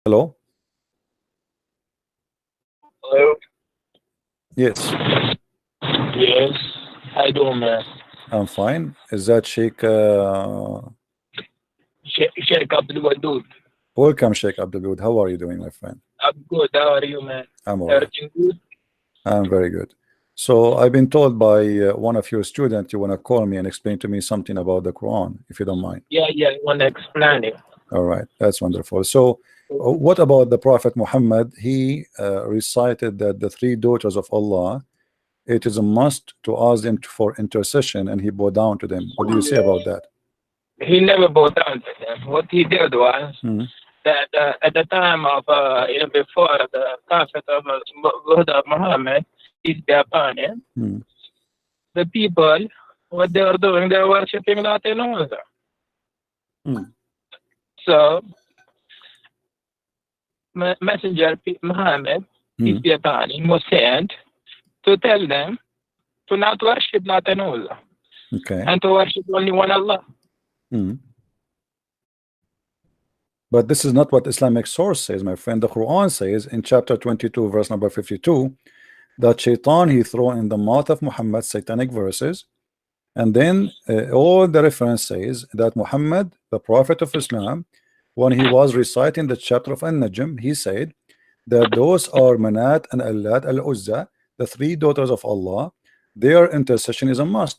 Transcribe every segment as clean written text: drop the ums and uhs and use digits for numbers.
Hello? Hello? Yes, Yes. How you doing, man? I'm fine. Is that Sheikh? Sheikh Abdul Wadud. Welcome, Sheikh Abdul. How are you doing, my friend? I'm good. How are you, man? I'm all right. Everything good? I'm very good. So I've been told by one of your students you want to call me and explain to me something about the Quran, if you don't mind. Yeah, yeah. I want to explain it. All right, that's wonderful. So what about the Prophet Muhammad? He recited that the three daughters of Allah, it is a must to ask them for intercession, and he bowed down to them. What do you say about that? He never bowed down to them. What he did was Hmm. that at the time of, before the Prophet of God of Muhammad, peace be upon him, Hmm. the people, what they were doing, they were worshipping Latin also. Hmm. So, Messenger Muhammad, peace Hmm. be upon him, was sent to tell them to not worship Latin also, Okay. and to worship only one Allah. Hmm. But this is not what Islamic source says, my friend. The Quran says in chapter 22, verse number 52, that Shaitan he throw in the mouth of Muhammad satanic verses, and then all the reference says that Muhammad, the Prophet of Islam, when he was reciting the chapter of An-Najm, he said that those are Manat and Allat al-Uzza, the three daughters of Allah, their intercession is a must.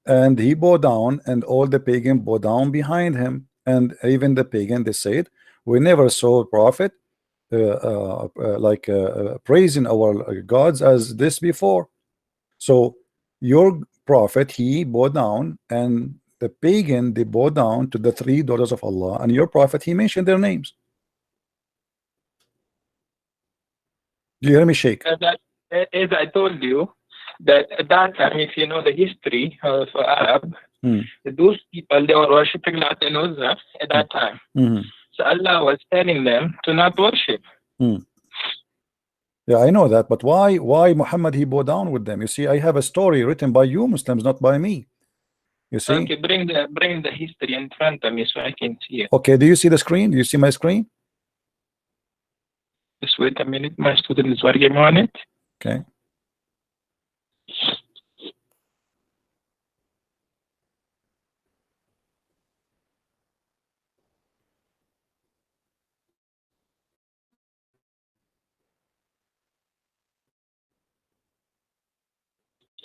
And he bowed down, and all the pagan bowed down behind him. And even the pagan, they said, we never saw a prophet praising our gods as this before. So your prophet, he bowed down, and the pagan, they bowed down to the three daughters of Allah, and your prophet, he mentioned their names. Do you hear me, Sheikh? As I told you, that at that time, if you know the history of Arab, Hmm. those people, they were worshipping Latin Uzza at that time. Hmm. So Allah was telling them to not worship. Hmm. Yeah, I know that, but why Muhammad he bowed down with them? You see, I have a story written by you Muslims, not by me. You see? Okay, bring the history in front of me so I can see it. Okay, do you see the screen? Do you see my screen? Just wait a minute. My student is working on it. Okay.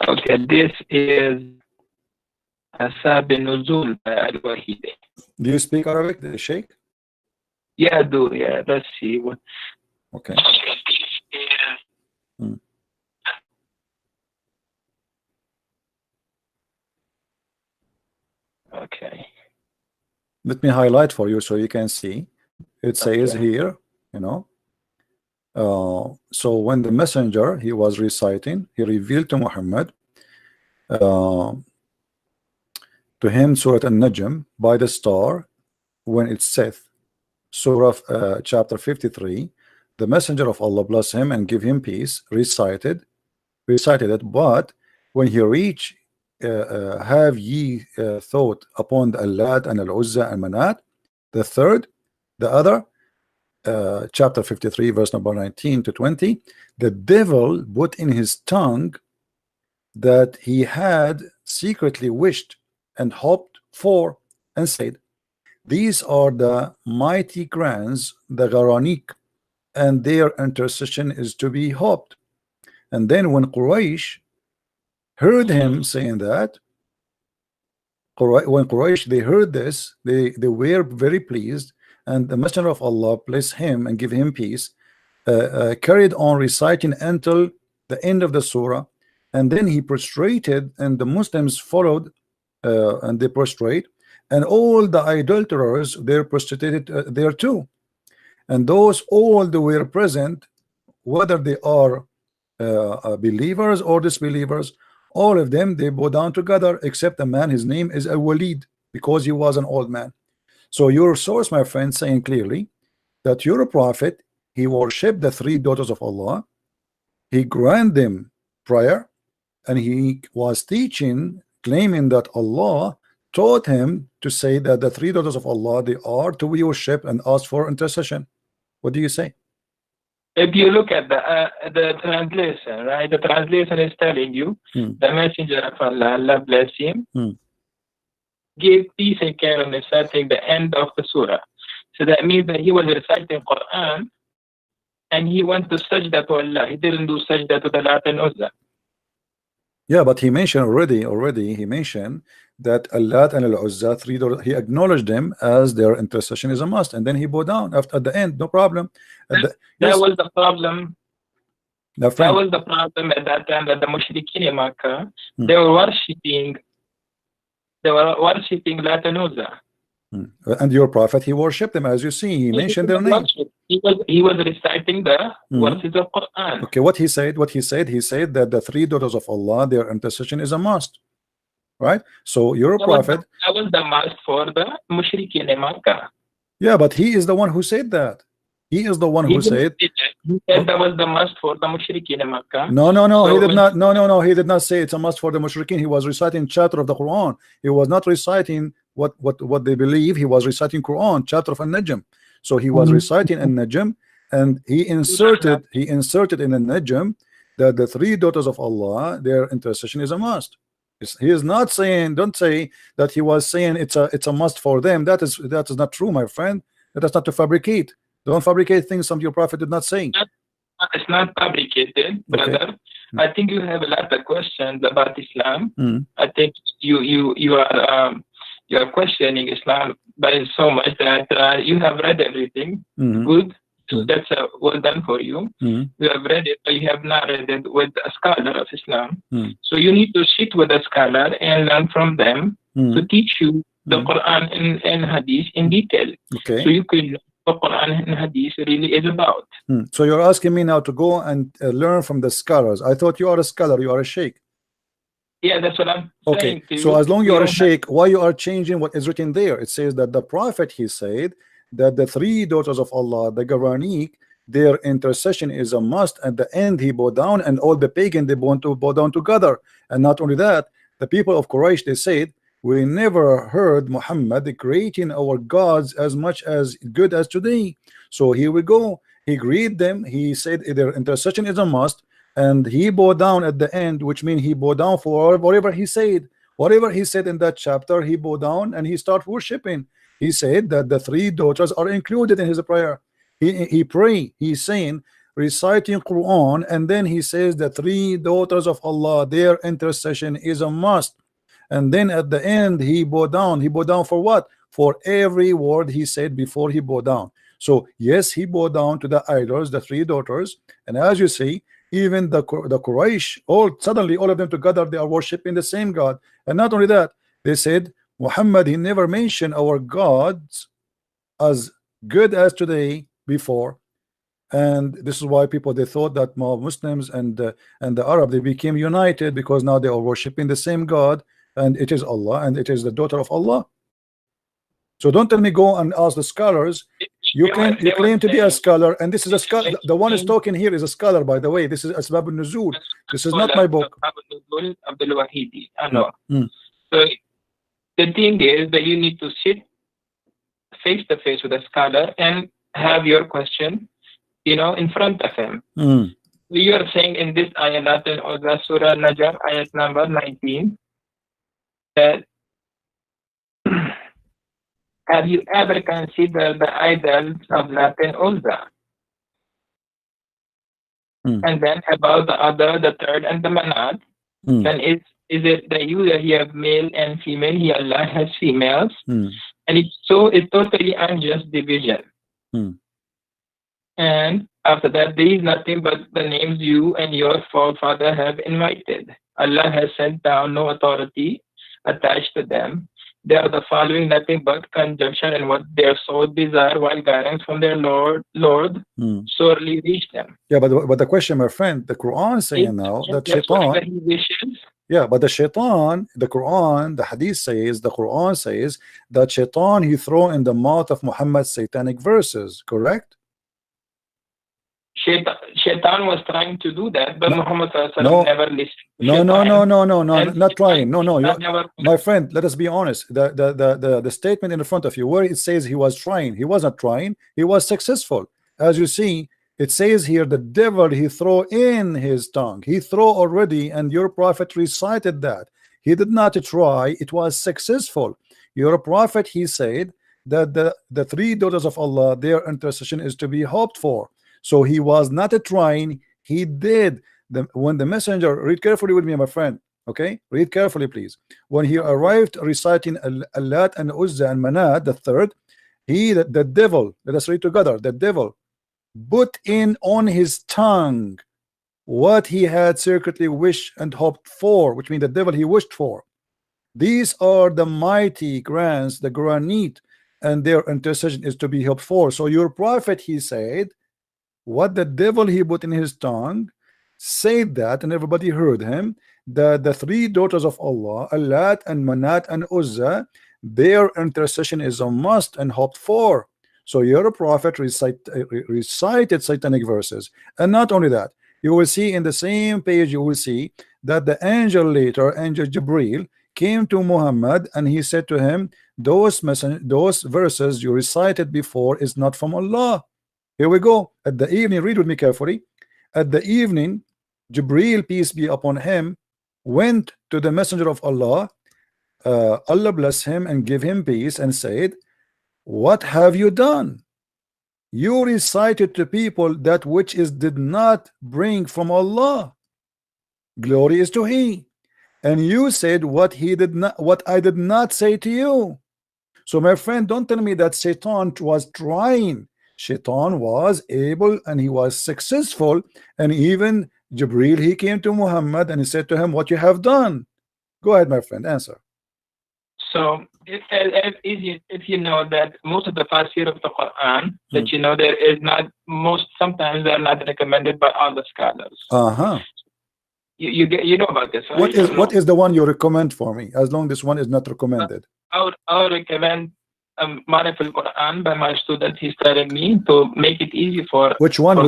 Okay, this is Asab Nuzul by Al-Wahidi. Do you speak Arabic, Sheikh? Yeah, I do. Yeah, let's see. What? Okay. Hmm. Okay. Let me highlight for you so you can see. It says Okay. here, you know, so when the messenger he was reciting, he revealed to Muhammad uh, to him Surah An-Najm by the star when it saith, Surah chapter 53, the messenger of Allah bless him and give him peace recited it, but when he reached have ye thought upon the Allat and Al-Uzza and Manat, the third, the other, chapter 53 verse number 19 to 20, the devil put in his tongue that he had secretly wished and hoped for, and said, these are the mighty grants, the Garanik, and their intercession is to be hoped. And then when Quraysh heard him saying that, when Quraysh they heard this, they were very pleased, and the Messenger of Allah bless him and give him peace, carried on reciting until the end of the surah, and then he prostrated, and the Muslims followed, and they prostrate, and all the idolaters they prostrated there too, and those all they were present, whether they are believers or disbelievers, all of them they bow down together except a man, his name is Al-Walid, because he was an old man. So your source, my friend, saying clearly that your prophet he worshipped the three daughters of Allah, he granted them prayer, and he was teaching, claiming that Allah taught him to say that the three daughters of Allah they are to be worshipped and ask for intercession. What do you say? If you look at the translation, right? The translation is telling you the messenger of Allah, Allah bless him, gave peace and care on reciting the end of the surah. So that means that he was reciting Quran and he went to sajda to Allah. He didn't do sajda to the Lat and Uzza. Yeah, but he mentioned already he mentioned that Allat and Al-Uzza, three daughters, he acknowledged them as their intercession is a must, and then he bowed down after at the end, no problem. That yes, was the problem. That was the problem at that time, that the mushrikeen in Makkah, they were worshipping Lat and Uzza. And your prophet, he worshipped them, as you see. He mentioned their name. He was reciting the verses of Quran. Okay, what he said that the three daughters of Allah, their intercession is a must, right? So your prophet, that was the must for the mushrikeen in Makkah. Yeah, but he is the one who said that. He is the one who said. He said that was the must for the mushrikeen in Makkah. No, so he did not. No, he did not say it's a must for the mushrikeen. He was reciting chapter of the Quran. He was not reciting what they believe. He was reciting Quran, chapter of An-Najm. So he was reciting An-Najm, and he inserted in An-Najm that the three daughters of Allah, their intercession is a must. He is not saying, don't say that he was saying it's a must for them. That is not true, my friend. That is not to fabricate. Don't fabricate things some your prophet did not say. It's not fabricated, brother. Okay. I think you have a lot of questions about Islam. I think you are questioning Islam by so much that you have read everything. Good. That's well done for you. You have read it, but you have not read it with a scholar of Islam. So you need to sit with a scholar and learn from them to teach you the Quran and Hadith in detail. Okay. So you can know what Quran and Hadith really is about. So you're asking me now to go and learn from the scholars. I thought you are a scholar. You are a sheikh. Yeah, that's what I'm saying. Okay. So as long as you are a sheikh, why you are changing what is written there? It says that the prophet, he said that the three daughters of Allah, the Garaniq, their intercession is a must. At the end, he bowed down, and all the pagan, they want to bow down together. And not only that, the people of Quraysh, they said, we never heard Muhammad creating our gods as much as good as today. So here we go. He agreed them. He said their intercession is a must, and he bowed down at the end, which means he bowed down for whatever he said. Whatever he said in that chapter, he bowed down and he started worshiping. He said that the three daughters are included in his prayer. He pray. He's saying, reciting Quran, and then he says the three daughters of Allah, their intercession is a must. And then at the end, he bowed down. He bowed down for what? For every word he said before he bowed down. So yes, he bowed down to the idols, the three daughters, and as you see, even the Quraysh, suddenly all of them together, they are worshiping the same God. And not only that, they said Muhammad, he never mentioned our gods as good as today before. And this is why people, they thought that Muslims and the Arab, they became united because now they are worshiping the same God, and it is Allah, and it is the daughter of Allah. So don't tell me go and ask the scholars. You claim to be a scholar, and this is a scholar. The one is talking here is a scholar, by the way. This is Asbab al-Nuzul. This is not my book. I know. So the thing is that you need to sit face to face with a scholar and have your question, in front of him. You are saying in this ayat of the Surah Najm, ayat number 19, that have you ever considered the idols of Lat and Uzza? And then about the third and the Manat, then is it that you have male and female? He Allah has females, and it's totally unjust division. And after that, there is nothing but the names you and your forefather have invited. Allah has sent down no authority attached to them. They are the following nothing but conjunction, and what their soul desire while guidance from their Lord sorely reach them. Yeah, but the question, my friend, the Quran is saying now that Shaitan. Yeah, but the Shaitan, the Quran, the Hadith says, the Quran says that Shaitan, he throw in the mouth of Muhammad satanic verses, correct? Shaitan was trying to do that, but Muhammad never listened. No, not trying. My friend, let us be honest. The statement in front of you where it says he was trying, he was not trying, he was successful. as you see, it says here the devil he throw in his tongue. He throw already, and your prophet recited that. He did not try, it was successful. Your prophet, he said that the three daughters of Allah, their intercession is to be hoped for. So he was not trying, he did. When the messenger, read carefully with me, my friend, okay, read carefully please. When he arrived reciting Allat and Uzza and Manat, the third, the devil, let us read together, the devil put in on his tongue what he had secretly wished and hoped for, which means the devil he wished for. These are the mighty grants, the granite, and their intercession is to be hoped for. So your prophet, he said, what the devil he put in his tongue, said that, and everybody heard him, that the three daughters of Allah, Allat and Manat and Uzza, their intercession is a must and hoped for. So your prophet recited satanic verses. And not only that, you will see in the same page, you will see that the angel later, angel Jibril, came to Muhammad and he said to him, those verses you recited before is not from Allah. Here we go. At the evening, read with me carefully. At the evening, Jibril, peace be upon him, went to the messenger of Allah, Allah bless him and give him peace, and said, what have you done? You recited to people that which is did not bring from Allah. Glory is to He. And you said what he did not, what I did not say to you. So my friend, don't tell me that Shaitan was trying. Shaitan was able and he was successful. And even Jibril, he came to Muhammad and he said to him, what you have done. Go ahead, my friend, answer. So if you know that most of the tafsir of the Quran, that you know there is not, sometimes they're not recommended by all the scholars. You know about this, right? What is the one you recommend for me, as long this one is not recommended? I would recommend Marif al-Quran by my student. He's telling me to make it easy for which one?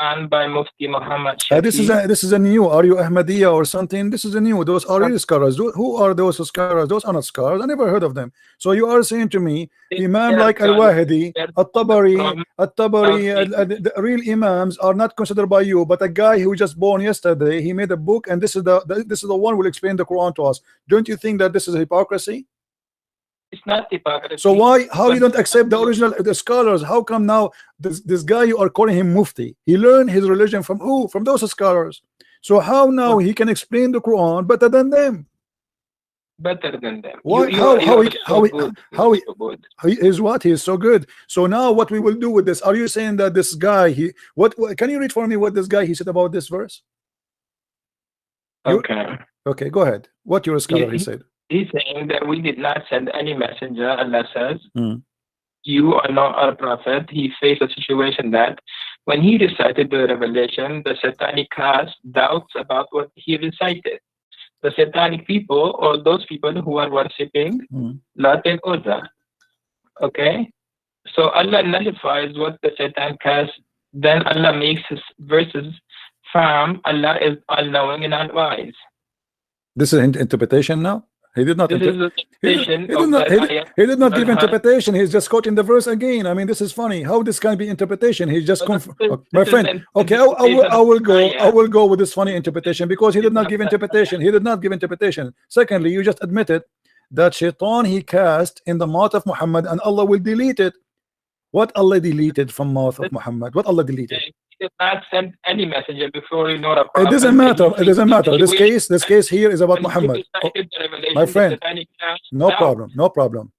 And by Mufti Muhammad Sheikh. This is a new. Are you Ahmadiyya or something? This is a new. Those are really scholars. Who are those scholars? Those are not scholars. I never heard of them. So you are saying to me, Imam like Al-Wahidi, At-Tabari, the real Imams are not considered by you, but a guy who just born yesterday, he made a book, and this is the one who will explain the Quran to us. Don't you think that this is a hypocrisy? It's not hypocrisy. So how you don't accept the original, the scholars? How come now this guy you are calling him Mufti? He learned his religion from who? From those scholars. So how now he can explain the Quran better than them? Better than them. Why? He is what? He is so good. So now what we will do with this? Are you saying that this guy what can you read for me what this guy he said about this verse? Okay, go ahead. What your scholar he said? He's saying that we did not send any messenger. Allah says, you are not our prophet. He faced a situation that when he recited the revelation, the satanic cast doubts about what he recited. The satanic people, or those people who are worshipping Lat and Uzza. Okay? So Allah nullifies what the Satan cast. Then Allah makes his verses firm. Allah is all-knowing and all-wise. This is interpretation now? He did not. He did not give interpretation. He's just quoting the verse again. I mean, this is funny. How this can be interpretation? He's just my friend. Okay, I will go with this funny interpretation because he did not give interpretation. He did not give interpretation. Secondly, you just admitted that Shaitan he cast in the mouth of Muhammad, and Allah will delete it. What Allah deleted from mouth of Muhammad? What Allah deleted? He did not send any messenger before you know the It doesn't matter. It doesn't matter. This case here is about Muhammad. My friend, no problem. No problem.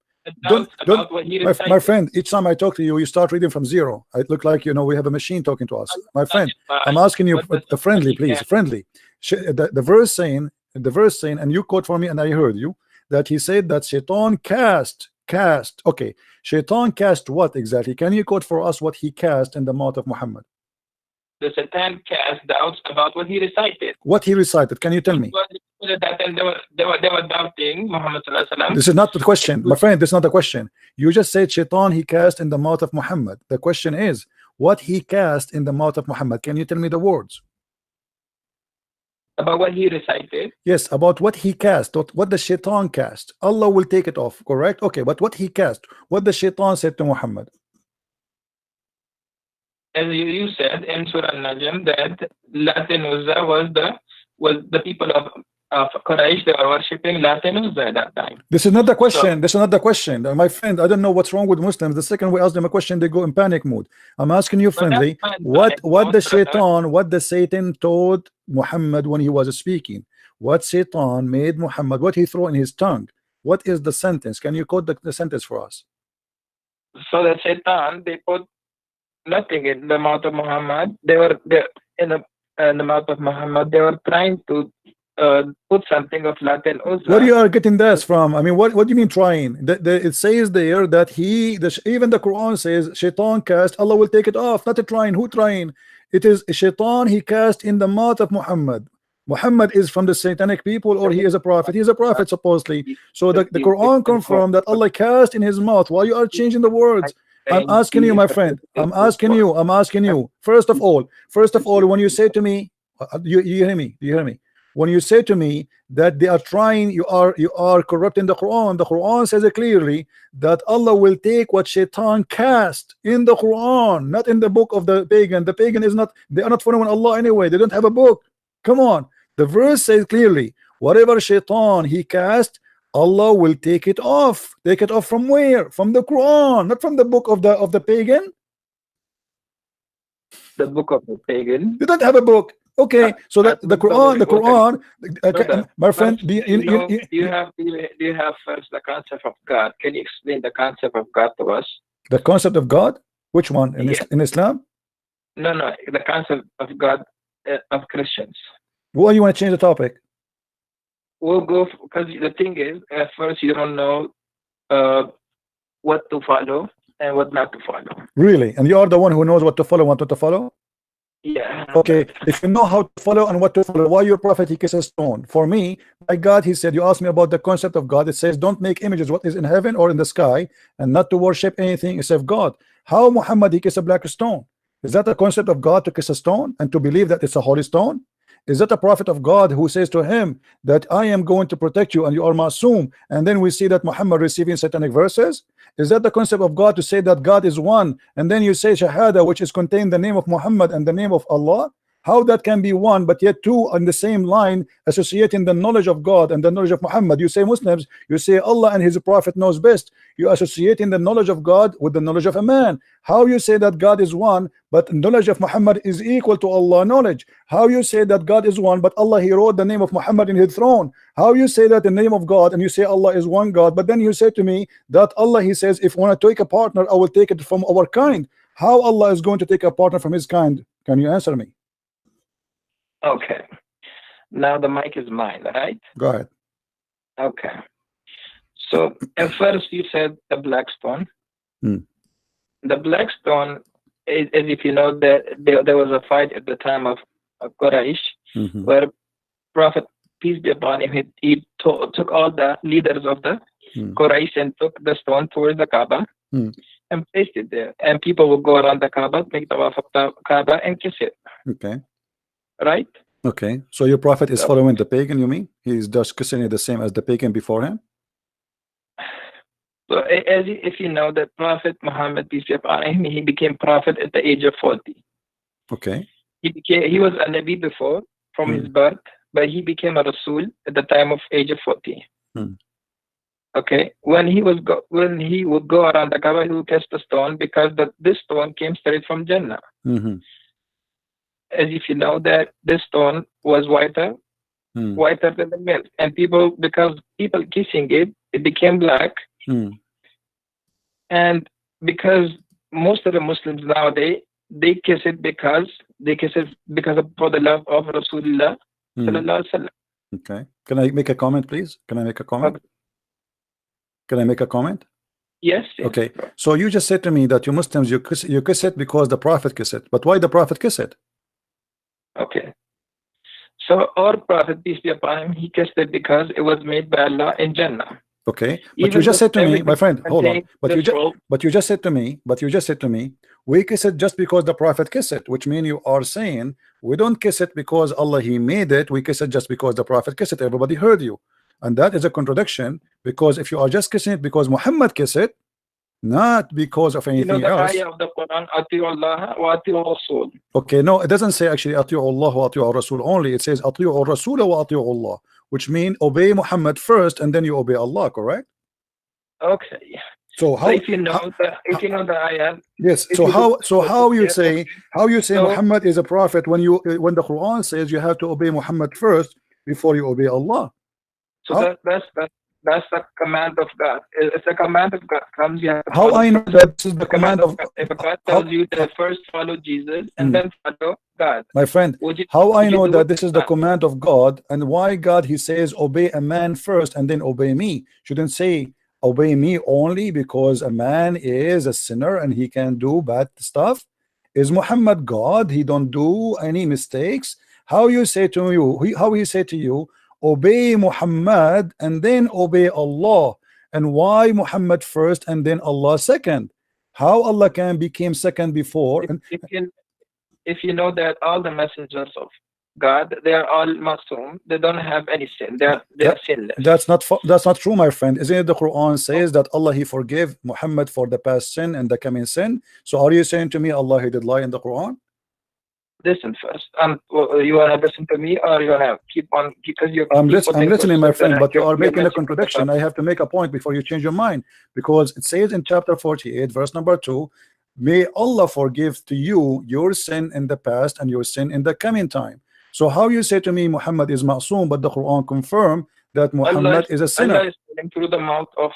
My friend, each time I talk to you, you start reading from zero. It look like we have a machine talking to us. My friend, I'm asking you friendly, please, friendly. The verse saying, and you quote for me, and I heard you that he said that Shaitan cast. Okay, Shaitan cast what exactly? Can you quote for us what he cast in the mouth of Muhammad? The Satan cast doubts about what he recited. What he recited? Can you tell me? They were doubting Muhammad. This is not the question, my friend. This is not the question. You just said Shaitan he cast in the mouth of Muhammad. The question is what he cast in the mouth of Muhammad. Can you tell me the words? About what he recited? Yes, about what he cast, what the Shaitan cast. Allah will take it off, correct? Okay, but what he cast, what the Shaitan said to Muhammad. as you said in Surah Al-Najm, that Lat and Uzza was the people of Quraysh. They were worshipping Lat and Uzza at that time. This is not the So question. This is not the question. My friend, I don't know what's wrong with Muslims. The second we ask them a question, they go in panic mode. I'm asking you but that's friendly, fine, what brother. the shaitan, what the Satan told Muhammad when he was speaking? What Satan made Muhammad, what he threw in his tongue? What is the sentence? Can you quote the sentence for us? So the Satan, they put nothing in the mouth of Muhammad. They in the mouth of Muhammad. They were trying to put something of Lat and Uzza. Where you are getting this from? I mean, what do you mean trying? It says there that even the Quran says shaitan cast, Allah will take it off. Not a trying. Who trying? It is shaitan he cast in the mouth of Muhammad. Muhammad is from the satanic people, or he is a prophet? He is a prophet supposedly. So the Quran confirmed that Allah cast in his mouth. Why you are changing the words? I'm asking you, my friend. I'm asking you. First of all, when you say to me, you hear me? You hear me? When you say to me that they are trying, you are corrupting the Quran. The Quran says it clearly that Allah will take what shaitan cast in the Quran, not in the book of the pagan. The pagan is not, they are not following Allah anyway. They don't have a book. Come on. The verse says clearly, whatever shaitan he cast, Allah will take it off. Take it off from where? From the Quran, not from the book of the pagan. The book of the pagan. You don't have a book. Okay, so that the Quran, my friend, do you have first the concept of God? Can you explain the concept of God to us? The concept of God? Which one? In Islam? No, the concept of God of Christians. Well, you want to change the topic? We'll go because the thing is, at first you don't know what to follow and what not to follow. Really? And you are the one who knows what to follow, what not to follow? Yeah. Okay, if you know how to follow and what to follow, why your prophet he kisses a stone? For me, by God, he said, you asked me about the concept of God. It says, don't make images what is in heaven or in the sky, and not to worship anything except God. How Muhammad he kiss a black stone? Is that a concept of God to kiss a stone and to believe that it's a holy stone? Is that a prophet of God who says to him that I am going to protect you and you are masoom? And then we see that Muhammad receiving satanic verses. Is that the concept of God to say that God is one, and then you say shahada, which is contained the name of Muhammad and the name of Allah? How that can be one but yet two on the same line, associating the knowledge of God and the knowledge of Muhammad? You say Muslims, you say Allah and his prophet knows best. You associating the knowledge of God with the knowledge of a man. How you say that God is one but knowledge of Muhammad is equal to Allah knowledge? How you say that God is one but Allah he wrote the name of Muhammad in his throne? How you say that the name of God and you say Allah is one God, but then you say to me that Allah he says if I want to take a partner I will take it from our kind? How Allah is going to take a partner from his kind? Can you answer me? Okay. Now the mic is mine, right? Go ahead. Okay. So at first you said the black stone. The black stone is, as if you know that there was a fight at the time of Quraysh, where Prophet peace be upon him, he took all the leaders of the Quraysh and took the stone towards the Kaaba and placed it there. And people will go around the Kaaba, make the tawaf of the Kaaba and kiss it. Okay. Right? Okay. So your prophet is following the pagan, you mean? He is just kissing it the same as the pagan before him? So if you know that Prophet Muhammad, peace be upon him, he became prophet at the age of 40. Okay. He was a Nabi before from his birth, but he became a Rasul at the time of age of 40. Okay. When he would go around the Kaaba, he would kiss the stone because this stone came straight from Jannah. As if you know that this stone was whiter than the milk, and because people kissing it, it became black. And because most of the Muslims nowadays they kiss it for the love of Rasulullah sallallahu alaihi wasallam. Okay. Can I make a comment, please? Can I make a comment? Can I make a comment? Yes. Okay. So you just said to me that you Muslims you kiss it because the Prophet kiss it. But why the Prophet kiss it? Okay. So our Prophet, peace be upon him, he kissed it because it was made by Allah in Jannah. Okay, but you just said to me, my friend, hold on. But you just said to me, we kiss it just because the Prophet kissed it, which means you are saying we don't kiss it because Allah he made it, we kiss it just because the Prophet kissed it. Everybody heard you. And that is a contradiction, because if you are just kissing it because Muhammad kissed it, not because of You know anything the else. ayah of the Quran, Ati'u Allah wa Ati'u Rasul. Okay, no, it doesn't say actually Ati'u Allah wa Ati'u Rasul only. It says Ati'u Rasul wa Ati'u Allah, which means obey Muhammad first and then you obey Allah, correct? Okay. So So how, if you know the ayah, yes, if so you how, do so how you say, so, Muhammad is a prophet when you, when the Quran says you have to obey Muhammad first before you obey Allah? so How, that's the command of God. It's a command of God. Comes, you have to how follow I know first. that this is the command of If God tells how, you to first follow Jesus and then follow God, my friend, would how I you know do that it? this is the command of God, and why God he says obey a man first and then obey me? Shouldn't say obey me only because a man is a sinner and he can do bad stuff? Is Muhammad God? He don't do any mistakes. How you say to you, how he say to you, obey Muhammad and then obey Allah? And why Muhammad first and then Allah second? How Allah can become second before? And if you know that all the messengers of God, they are all Masum, they don't have any sin. They are sinless. That's not true, my friend. Isn't it the Quran says that Allah he forgave Muhammad for the past sin and the coming sin? So are you saying to me Allah he did lie in the Quran? Listen first. You wanna listen to me, or you wanna keep on because you I'm keep putting listening, my questions friend, but you are making a mentioning contradiction. I have to make a point before you change your mind, because it says in chapter 48, verse number 2, may Allah forgive to you your sin in the past and your sin in the coming time. So how you say to me Muhammad is ma'soom, but the Quran confirm that Muhammad is a sinner? Allah is telling through the mouth of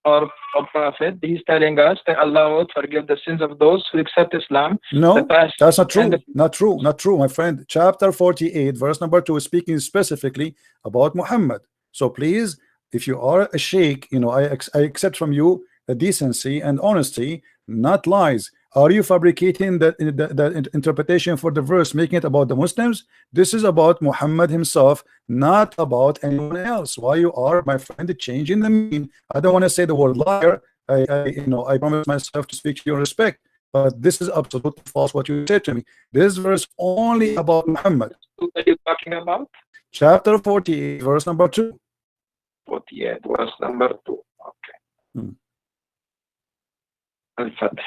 our prophet. He's telling us that Allah would forgive the sins of those who accept Islam. No, that's not true. and Not true. Not true, my friend. Chapter 48, verse number 2 is speaking specifically about Muhammad. So please, if you are a sheikh, you know, I accept from you the decency and honesty, not lies. Are you fabricating the interpretation for the verse, making it about the Muslims? This is about Muhammad himself, not about anyone else. Why you are, my friend, changing the meaning? I don't want to say the word liar. I promise myself to speak to your respect, but this is absolutely false what you said to me. This verse only about Muhammad. What are you talking about? Chapter 48, verse number 2. 48, verse number 2. Okay. Al-Fath.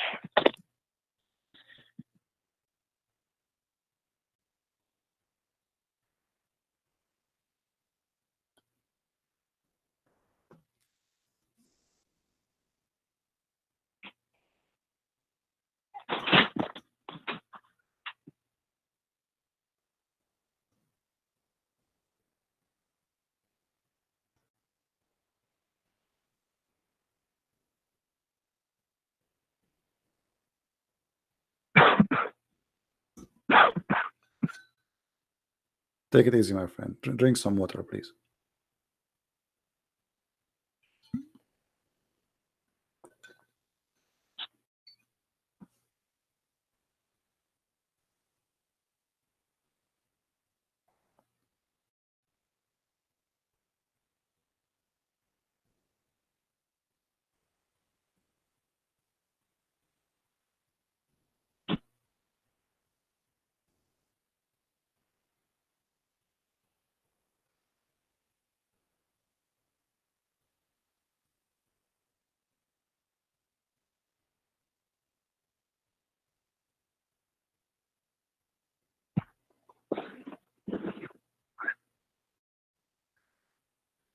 Take it easy, my friend. Drink some water, please.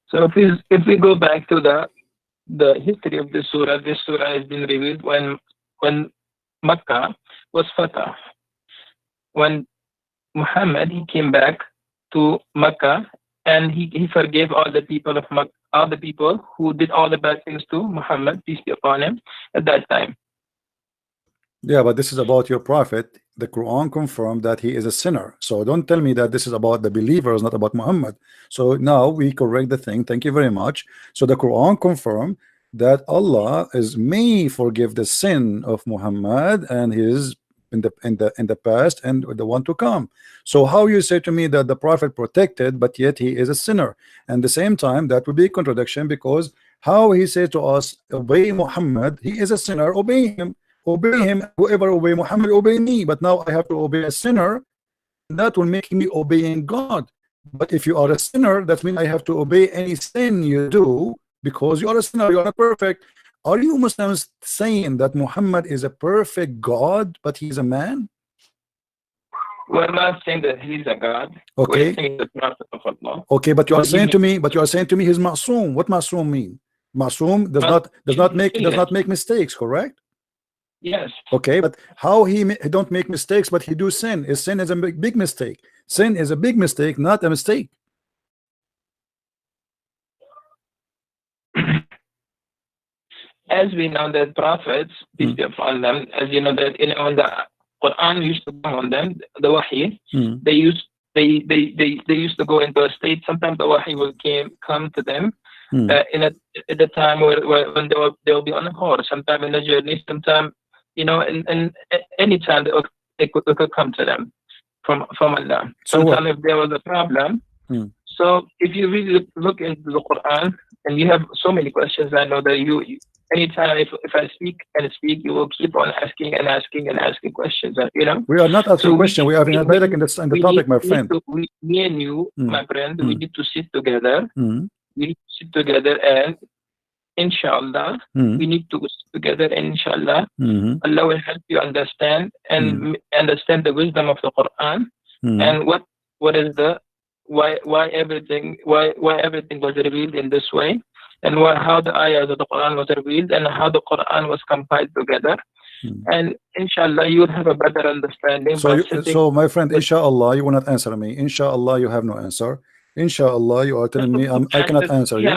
So if we go back to the history of this surah has been revealed when Makkah was Fatah. When Muhammad he came back to Makkah and he forgave all the people of Makkah, all the people who did all the bad things to Muhammad, peace be upon him, at that time. Yeah, but this is about your prophet. The Quran confirmed that he is a sinner. So don't tell me that this is about the believers, not about Muhammad. So now we correct the thing. Thank you very much. So the Quran confirmed that Allah is may forgive the sin of Muhammad and his in the past and the one to come. So how you say to me that the prophet protected, but yet he is a sinner? And the same time, that would be a contradiction, because how he said to us, obey Muhammad, he is a sinner, obey him. Obey him, whoever obey Muhammad, obey me. But now I have to obey a sinner, and that will make me obeying God. But if you are a sinner, that means I have to obey any sin you do, because you are a sinner, you are not perfect. Are you Muslims saying that Muhammad is a perfect God, but he's a man? We're not saying that he's a God. Okay. We're saying the Prophet of Allah. Okay, but you are saying to me, he's ma'soom. What ma'soom mean? Ma'soom does not make mistakes, correct? Yes. Okay, but how he don't make mistakes, but he do sin? Sin is a big mistake. Sin is a big mistake, not a mistake. As we know that prophets, peace be upon them, as you know that when the Quran used to come on them, the Wahy, they used to go into a state. Sometimes the Wahy will come to them at the time when they'll be on a horse, sometime in the journey, sometime in any time it could come to them from Allah. Sometimes if there was a problem. So if you really look into the Quran, and you have so many questions, I know that you anytime if I speak, you will keep on asking and asking and asking questions. We are not asking questions. We are in the topic, my friend. Me and you, my friend, we need to sit together. We need to sit together, and inshallah, we need to sit together, and inshallah, Allah will help you understand and understand the wisdom of the Quran and what is the why everything was revealed in this way, and how the ayahs of the Quran was revealed, and how the Quran was compiled together. And inshallah you will have a better understanding. So my friend, inshallah you will not answer me. Inshallah you have no answer. Inshallah you are telling me I cannot answer you.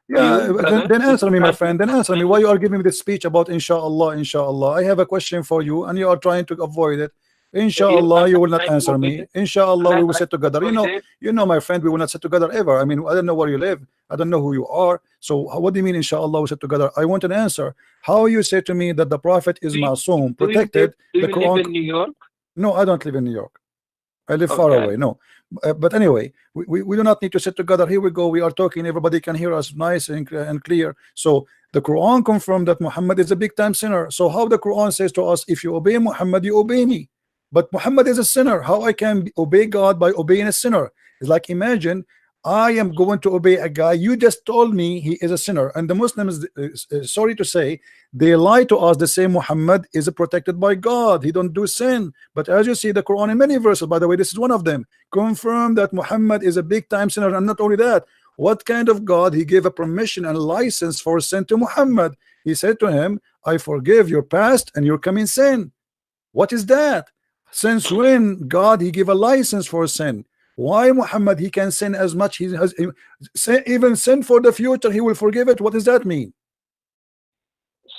Yeah, then answer me, my friend. Then answer me. Why you are giving me this speech about inshallah, inshallah? I have a question for you, and you are trying to avoid it. Inshallah, you will not answer me. Inshallah, we will sit together. You know, my friend, we will not sit together ever. I mean, I don't know where you live. I don't know who you are. So what do you mean, inshallah, we sit together? I want an answer. How you say to me that the Prophet is ma'soom, protected? Do you live in New York? No, I don't live in New York. I live far away. No, but anyway, we do not need to sit together. Here we go. We are talking. Everybody can hear us nice and clear. So the Quran confirmed that Muhammad is a big time sinner. So how the Quran says to us, if you obey Muhammad, you obey me. But Muhammad is a sinner. How I can obey God by obeying a sinner? It's like, imagine I am going to obey a guy. You just told me he is a sinner, and the Muslims, sorry to say, they lie to us. They say Muhammad is protected by God. He don't do sin. But as you see, the Quran in many verses, by the way, this is one of them, confirm that Muhammad is a big time sinner. And not only that, what kind of God? He gave a permission and license for sin to Muhammad. He said to him, I forgive your past and your coming sin. What is that? Since when God he give a license for sin? Why Muhammad he can sin as much he has, even sin for the future he will forgive it? What does that mean?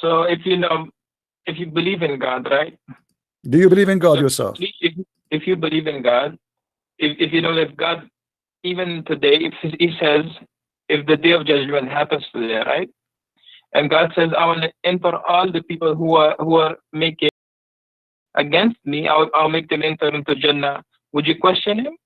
So if you believe in God, right? Do you believe in God yourself? If you believe in God, if you know that God, even today, if he says, if the day of judgment happens today, right? And God says, I will enter all the people who are making against me, I'll make them enter into Jannah. Would you question him?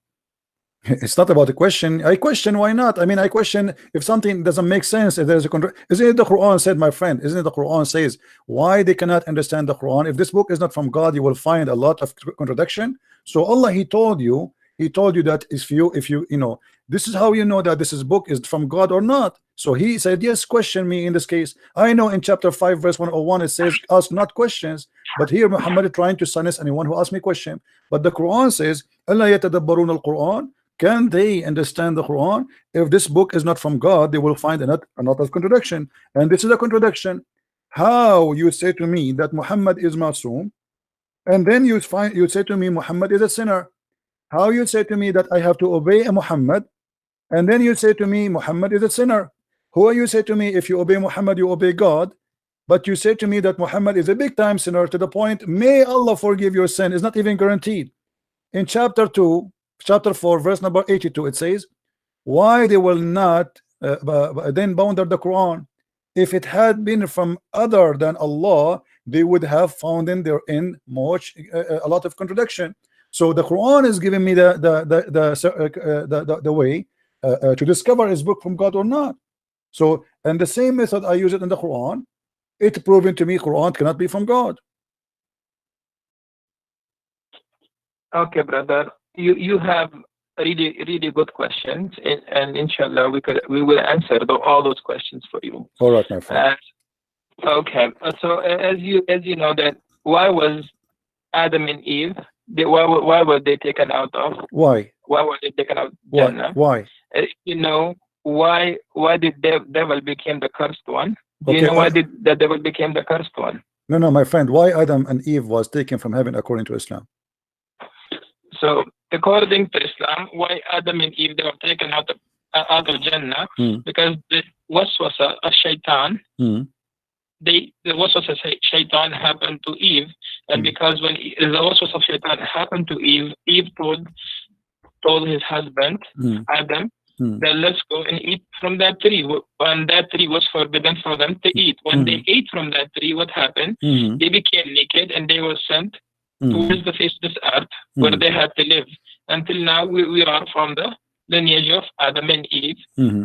It's not about a question. I question why not. I mean, I question if something doesn't make sense. If there's a isn't it the Quran said, my friend? Isn't it the Quran says why they cannot understand the Quran? If this book is not from God, you will find a lot of contradiction. So Allah, He told you that if you know, this is how you know that this book is from God or not. So He said, yes, question me in this case. I know in chapter 5 verse 101 it says ask not questions, but here Muhammad is trying to silence anyone who asks me question. But the Quran says Allah yatadabbarun al-Quran. Can they understand the Quran? If this book is not from God, they will find a lot of contradiction, and this is a contradiction. How you say to me that Muhammad is ma'soom, and then you say to me Muhammad is a sinner? How you say to me that I have to obey a Muhammad, and then you say to me Muhammad is a sinner? Who you say to me if you obey Muhammad you obey God, but you say to me that Muhammad is a big time sinner to the point may Allah forgive your sin is not even guaranteed. In chapter 4 verse number 82 it says why they will not then bound the Quran. If it had been from other than Allah, they would have found in therein much a lot of contradiction. So the Quran is giving me the way to discover is book from God or not. So and the same method I use it in the Quran, it proven to me Quran cannot be from God. Okay, brother. You have really good questions, and inshallah we will answer all those questions for you. All right, my friend. Okay. So as you know that why was Adam and Eve why were they taken out of Why? why were they taken out of Why? Jannah? Why? You know why did devil became the cursed one? Do you Okay. know why did the devil became the cursed one? No, no, my friend. Why Adam and Eve was taken from heaven according to Islam? So according to Islam, why Adam and Eve they were taken out of Jannah Hmm. because the waswasa a shaitan Hmm. the waswasa shaitan happened to Eve, and Hmm. because when the waswasa shaitan happened to Eve, Eve told his husband Hmm. Adam Hmm. that let's go and eat from that tree. When that tree was forbidden for them to eat, when Hmm. they ate from that tree, what happened? Hmm. They became naked and they were sent Hmm. towards the face of this earth where Hmm. they had to live. Until now, we are from the lineage of Adam and Eve. Hmm.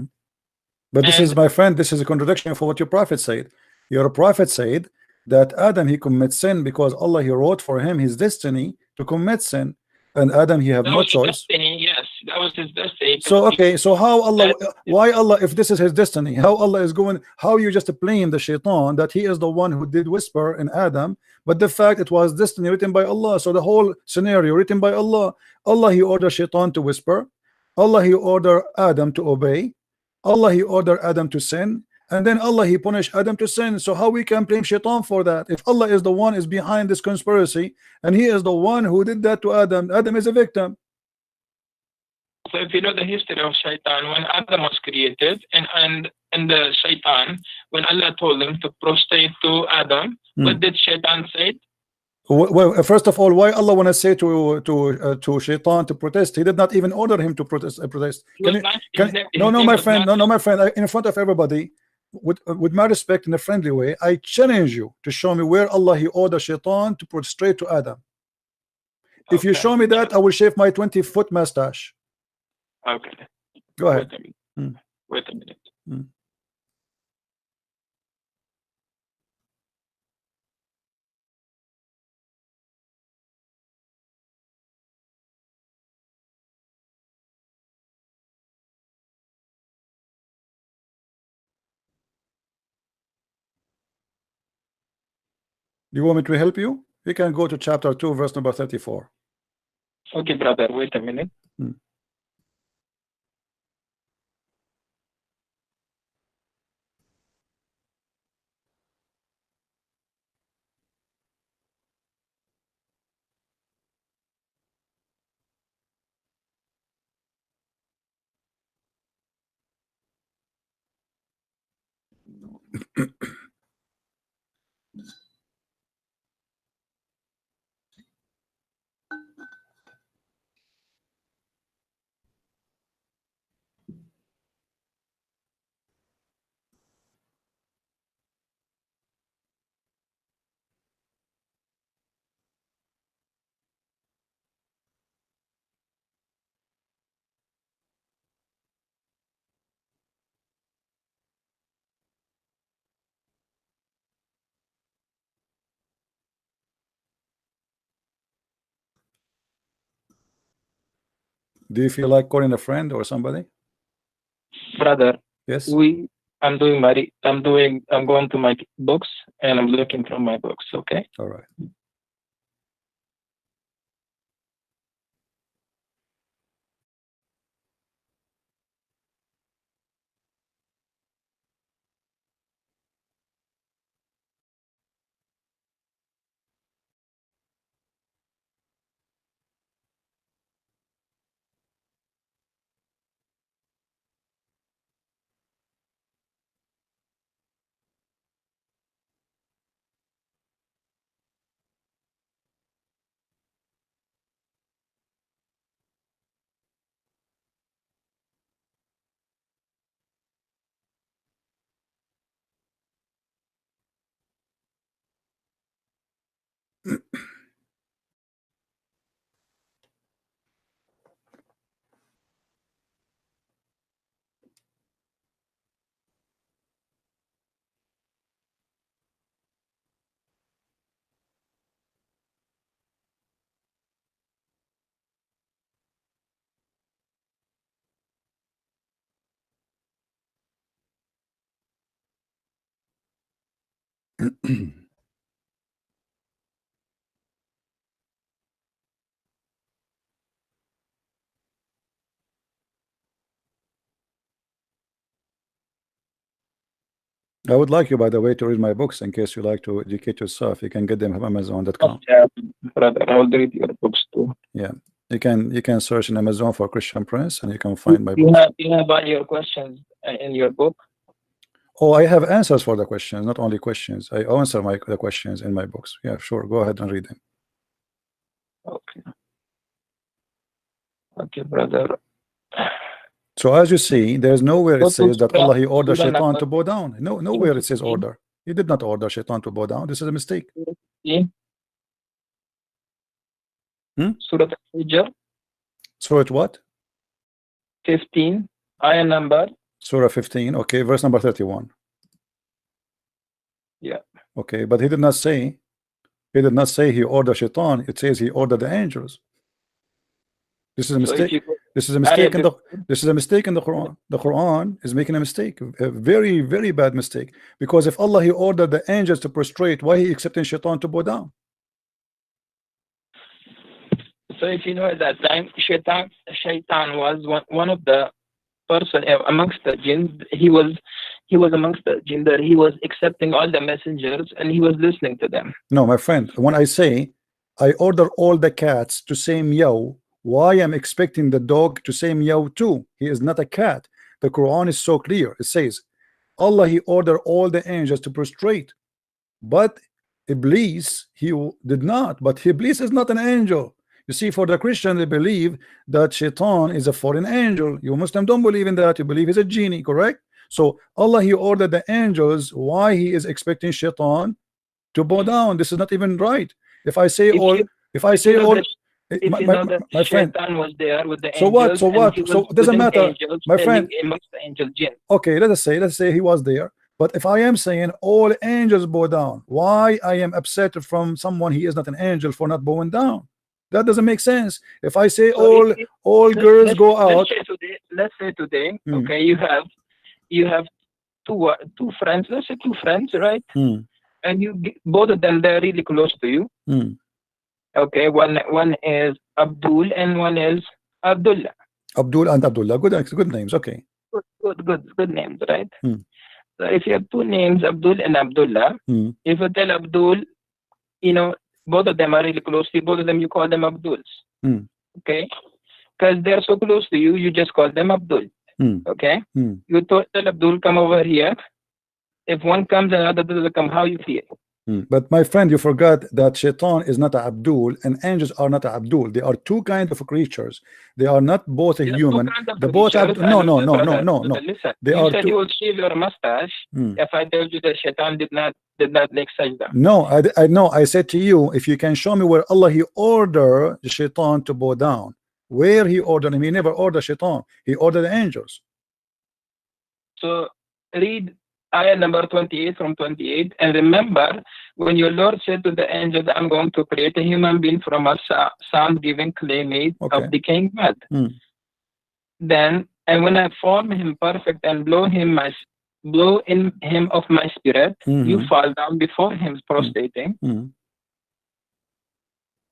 But this is, And my friend, this is a contradiction for what your prophet said. Your prophet said that Adam he commits sin because Allah he wrote for him his destiny to commit sin, and Adam he have that no was his choice. destiny. Yes, that was his destiny to So eat okay, so how Allah, that. why Allah, if this is his destiny, how Allah is going, how you just blame the shaitan that he is the one who did whisper in Adam, but the fact it was destiny written by Allah. So the whole scenario written by Allah. Allah he ordered shaitan to whisper, Allah he ordered Adam to obey, Allah he ordered Adam to sin, and then Allah he punished Adam to sin. So how we can blame shaitan for that if Allah is the one is behind this conspiracy and he is the one who did that to Adam? Adam is a victim. So if you know the history of Shaitan, when Adam was created, and the Shaitan, when Allah told him to prostrate to Adam, what did Shaitan say? Well, first of all, why Allah want to say to Shaitan to protest? He did not even order him to protest. Protest. He Can was you? not. Can no, His no, name my was friend, not. no, no, my friend. In front of everybody, with my respect, in a friendly way, I challenge you to show me where Allah he ordered Shaitan to prostrate to Adam. If you Okay. show me that, I will shave my 20-foot mustache. Okay. Go Wait ahead. a minute. Mm. Wait a minute. Mm. Do you want me to help you? You can go to chapter 2, verse number 34. Okay, brother. Wait a minute. Mm. Do you feel like calling a friend or somebody? Brother, Yes. I'm going to my books and I'm looking from my books. Okay. All right. I would like you, by the way, to read my books in case you like to educate yourself. You can get them from Amazon.com. Yeah, brother, I will read your books too. Yeah, you can search in Amazon for Christian Prince, and you can find my books. You have all your questions in your book. Oh, I have answers for the questions, not only questions. I answer the questions in my books. Yeah, sure. Go ahead and read them. Okay. Okay, brother. So as you see, there's nowhere it says that Allah he ordered Shaitan to bow down. Nowhere it says order. He did not order Shaitan to bow down. This is a mistake. Surah Al-Hijr. Surah what? 15. Ayah number. Surah 15. Okay, verse number 31. Yeah. Okay, but he did not say. He did not say he ordered Shaitan. It says he ordered the angels. This is a mistake. This is a mistake in the. This is a mistake in the Quran. The Quran is making a mistake, a very, very bad mistake. Because if Allah he ordered the angels to prostrate, why he accepting Shaitan to bow down? So if you know at that time, Shaitan was one of the person amongst the jinn. He was amongst the jinn that he was accepting all the messengers and he was listening to them. No, my friend. When I say I order all the cats to say meow, why I'm expecting the dog to say meow too? He is not a cat. The Quran is so clear. It says Allah he ordered all the angels to prostrate, but Iblis he did not. But Iblis is not an angel. You see, for the Christian, they believe that Shaitan is a foreign angel. You Muslim don't believe in that. You believe he's a genie, correct? So Allah he ordered the angels. Why he is expecting Shaitan to bow down? This is not even right. If I say all, my friend was there with the so angels, what? So it doesn't matter, my friend. Amongst the angel jinn. Okay, let's say he was there. But if I am saying all angels bow down, why I am upset from someone he is not an angel for not bowing down? That doesn't make sense. If I say so all girls go out, let's say today, okay, you have two friends. Let's say two friends, right? And both of them they're really close to you. Okay, one is Abdul and one is Abdullah. Abdul and Abdullah, good names. Okay, good names, right? So if you have two names, Abdul and Abdullah, if you tell Abdul, both of them are really close to you, both of them you call them Abduls. Okay, because they're so close to you, you just call them Abdul. Okay, you tell Abdul, come over here. If one comes and another doesn't come, how you feel? But my friend, you forgot that Shaitan is not a Abdul and angels are not a Abdul. They are two kinds of creatures. They are not both a human. The both no. Listen, they you are said two. you will shave your mustache if I told you that Shaitan did not make sajda. No, I know. I said to you, if you can show me where Allah he ordered the Shaitan to bow down, where he ordered him. He never ordered Shaitan. He ordered the angels. So read ayah number 28 from 28, and remember when your Lord said to the angel that I'm going to create a human being from a sound-giving clay made of decaying mud. Then, and when I form him perfect and blow in him of my spirit, you fall down before him prostrating.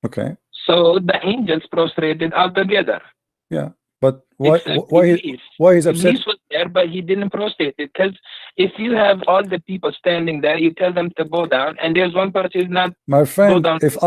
Okay. So the angels prostrated all together. Yeah. But why is upset? Iblis was there, but he didn't prostrate it. Because if you have all the people standing there, you tell them to bow down, and there's one person who's not. My friend, if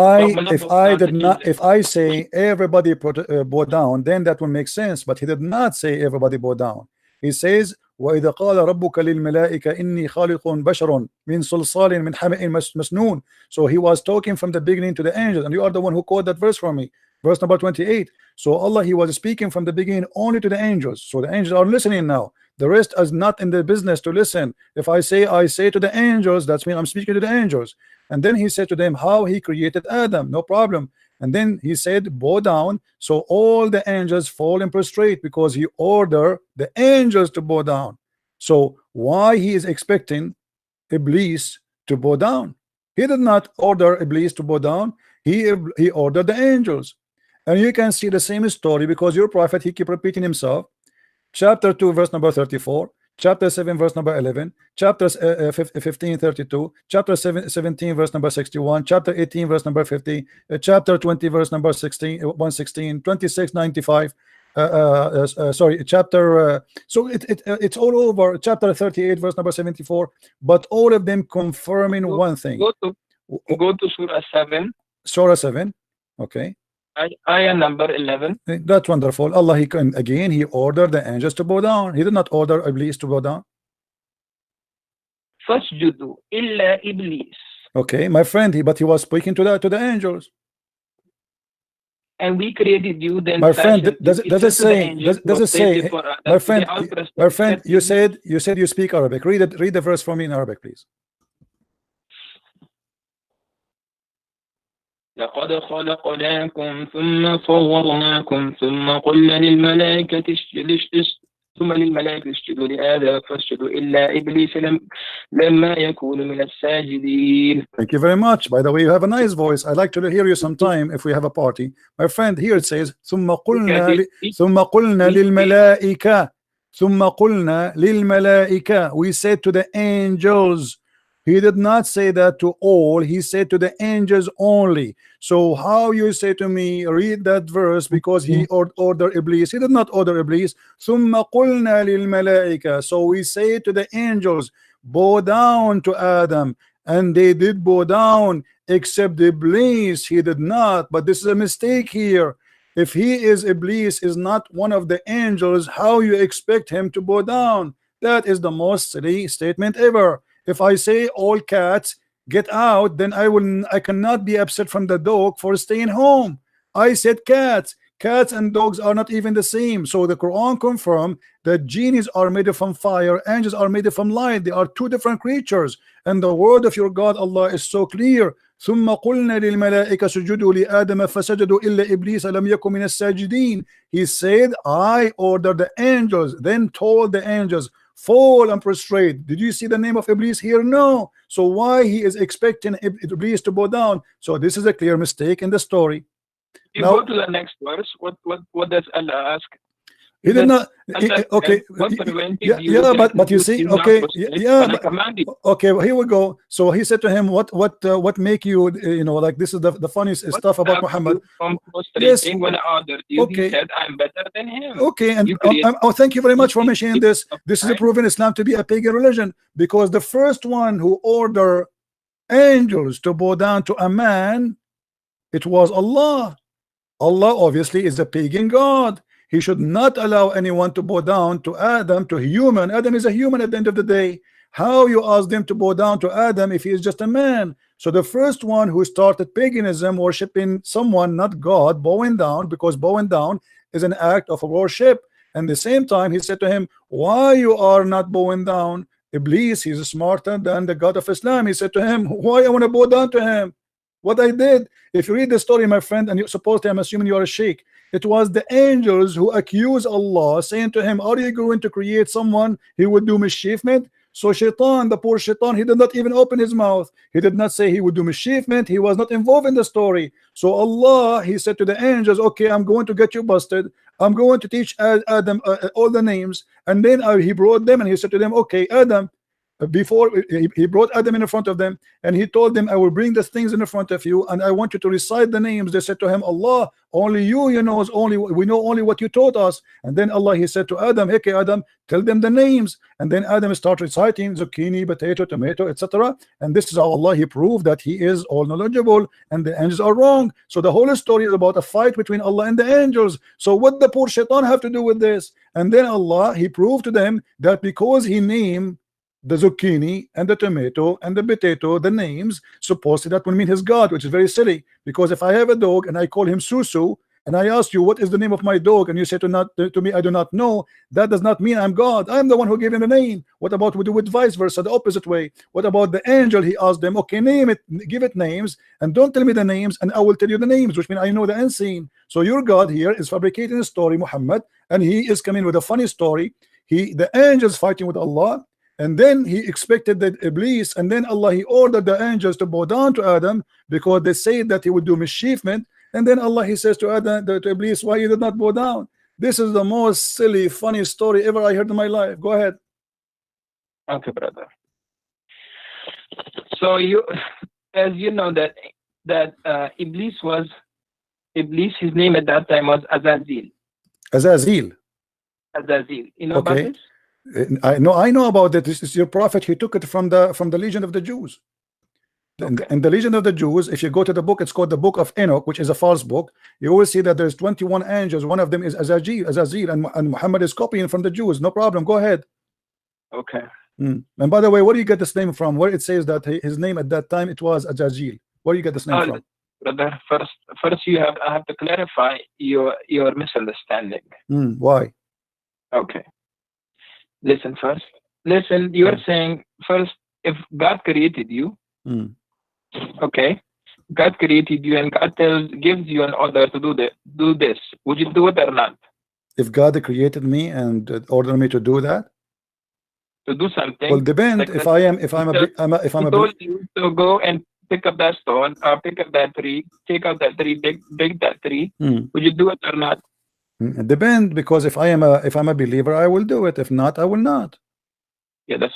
I say everybody bow down, then that will make sense. But he did not say everybody bow down. He says, وَإِذَا قَالَ رَبُّكَ لِلْمَلَائِكَةِ إِنِّي خَالِقٌ بَشَرٌ مِنْ صَلْصَالٍ مِنْ حَمَإٍ مَسْنُونٍ. So he was talking from the beginning to the angels, and you are the one who quoted that verse from me. Verse number 28. So Allah he was speaking from the beginning only to the angels. So the angels are listening now. The rest is not in the business to listen. If I say to the angels, that's mean I'm speaking to the angels. And then he said to them how he created Adam, no problem. And then he said bow down. So all the angels fall and prostrate because he ordered the angels to bow down. So why he is expecting Iblis to bow down? He did not order Iblis to bow down. He ordered the angels. And you can see the same story because your prophet he keep repeating himself. Chapter 2 verse number 34, chapter 7 verse number 11, chapter 15 32, chapter 17 verse number 61, chapter 18 verse number 50, chapter 20 verse number 16 116, 26 95, sorry, chapter so it's all over, chapter 38 verse number 74, but all of them confirming one thing. Go to Surah 7. Surah 7, okay. Ayah number 11. That's wonderful. Allah, he can again, he ordered the angels to bow down. He did not order Iblis to bow down. Fasjudu illa Iblis. Okay, my friend, but he was speaking to the angels. And we created you. Then my friend, does it say? Does it say? My friend, you said you speak Arabic. Read it. Read the verse for me in Arabic, please. لقد خلقناكم ثم صورناكم ثم قلنا للملائكة اسجدوا لآدم فاسجدوا إلا إبليس لما يكون من الساجدين. Thank you very much. By the way, you have a nice voice. I'd like to hear you sometime if we have a party. My friend, here it says ثم قلنا للملائكة. We said to the angels. He did not say that to all. He said to the angels only. So how you say to me, read that verse, because he ordered Iblis. He did not order Iblis. ثم قلنا للملائكة. So we say to the angels, bow down to Adam. And they did bow down, except Iblis. He did not. But this is a mistake here. If he is Iblis, is not one of the angels, how you expect him to bow down? That is the most silly statement ever. If I say all cats get out, then I cannot be upset from the dog for staying home. I said cats. Cats and dogs are not even the same. So the Quran confirmed that genies are made from fire, angels are made from light. They are two different creatures. And the word of your God Allah is so clear. ثم قلنا للملائكة سجدوا لآدم فسجدوا إلا إبليس لم يكن من الساجدين. He said, I ordered the angels, then told the angels, fall and prostrate. Did you see the name of Iblis here? No. So why he is expecting Iblis to bow down? So this is a clear mistake in the story. You now, go to the next verse. What does Allah ask? He did not. Okay. Yeah, but you see, okay, yeah, okay. Well, here we go. So he said to him, "What make you, like this is the funniest stuff about Muhammad." Yes. When I ordered you, okay. He said, "I'm better than him." Okay, and thank you very much for mentioning this. This is proving Islam to be a pagan religion, because the first one who ordered angels to bow down to a man, it was Allah. Allah obviously is a pagan god. He should not allow anyone to bow down to Adam, to human. Adam is a human at the end of the day. How you ask them to bow down to Adam if he is just a man? So the first one who started paganism, worshiping someone, not God, bowing down, because bowing down is an act of worship. And at the same time, he said to him, why you are not bowing down? Iblis, he's smarter than the God of Islam. He said to him, why I want to bow down to him? What I did, if you read the story, my friend, and you're supposed to, I'm assuming you are a sheikh, it was the angels who accused Allah, saying to him, are you going to create someone he would do mischievement? So Shaitan, the poor Shaitan, he did not even open his mouth. He did not say he would do mischievement. He was not involved in the story. So Allah, he said to the angels, okay, I'm going to get you busted. I'm going to teach Adam all the names. And then he brought them and he said to them, okay, Adam, before he brought Adam in front of them, and he told them, I will bring the things in front of you, and I want you to recite the names. They said to him, Allah, only you knows, we know only what you taught us. And then Allah, he said to Adam, okay Adam, tell them the names. And then Adam started reciting zucchini, potato, tomato, etc. And this is how Allah, he proved that he is all knowledgeable and the angels are wrong. So the whole story is about a fight between Allah and the angels. So what the poor Shaitan have to do with this? And then Allah, he proved to them that because he named the zucchini and the tomato and the potato, the names, supposedly that will mean his God, which is very silly. Because if I have a dog and I call him Susu, and I ask you, what is the name of my dog? And you say to me, I do not know. That does not mean I'm God. I'm the one who gave him the name. What about we do it vice versa, the opposite way? What about the angel? He asked them, okay, name it, give it names, and don't tell me the names, and I will tell you the names, which means I know the unseen. So your God here is fabricating a story, Muhammad, and he is coming with a funny story. The angels fighting with Allah. And then he expected that Iblis, and then Allah, he ordered the angels to bow down to Adam because they said that he would do mischievement. And then Allah, he says to Adam, to Iblis, why you did not bow down? This is the most silly, funny story ever I heard in my life. Go ahead. Okay, brother. So you, as you know that Iblis. His name at that time was Azazil. Azazil. Azazil. You know about Okay. this? I know about that. This is your prophet. He took it from the Legion of the Jews. Okay. In the Legion of the Jews, if you go to the book, it's called the Book of Enoch, which is a false book. You will see that there's 21 angels. One of them is Azazil, and Muhammad is copying from the Jews. No problem. Go ahead. Okay. And by the way, where do you get this name from? Where it says that his name at that time it was Azazil. Where do you get this name from? Brother, first I have to clarify your misunderstanding. Why? Okay. Listen first. Listen, you are saying first, if God created you, okay, God created you and God gives you an order to do this. Would you do it or not? If God created me and ordered me to do that, to do something, well, depend. Like if I'm he told you to go and pick up that stone or pick up that tree, take out that tree, big that tree. Would you do it or not? It depends, because if I'm a believer, I will do it. If not, I will not. Yeah, that's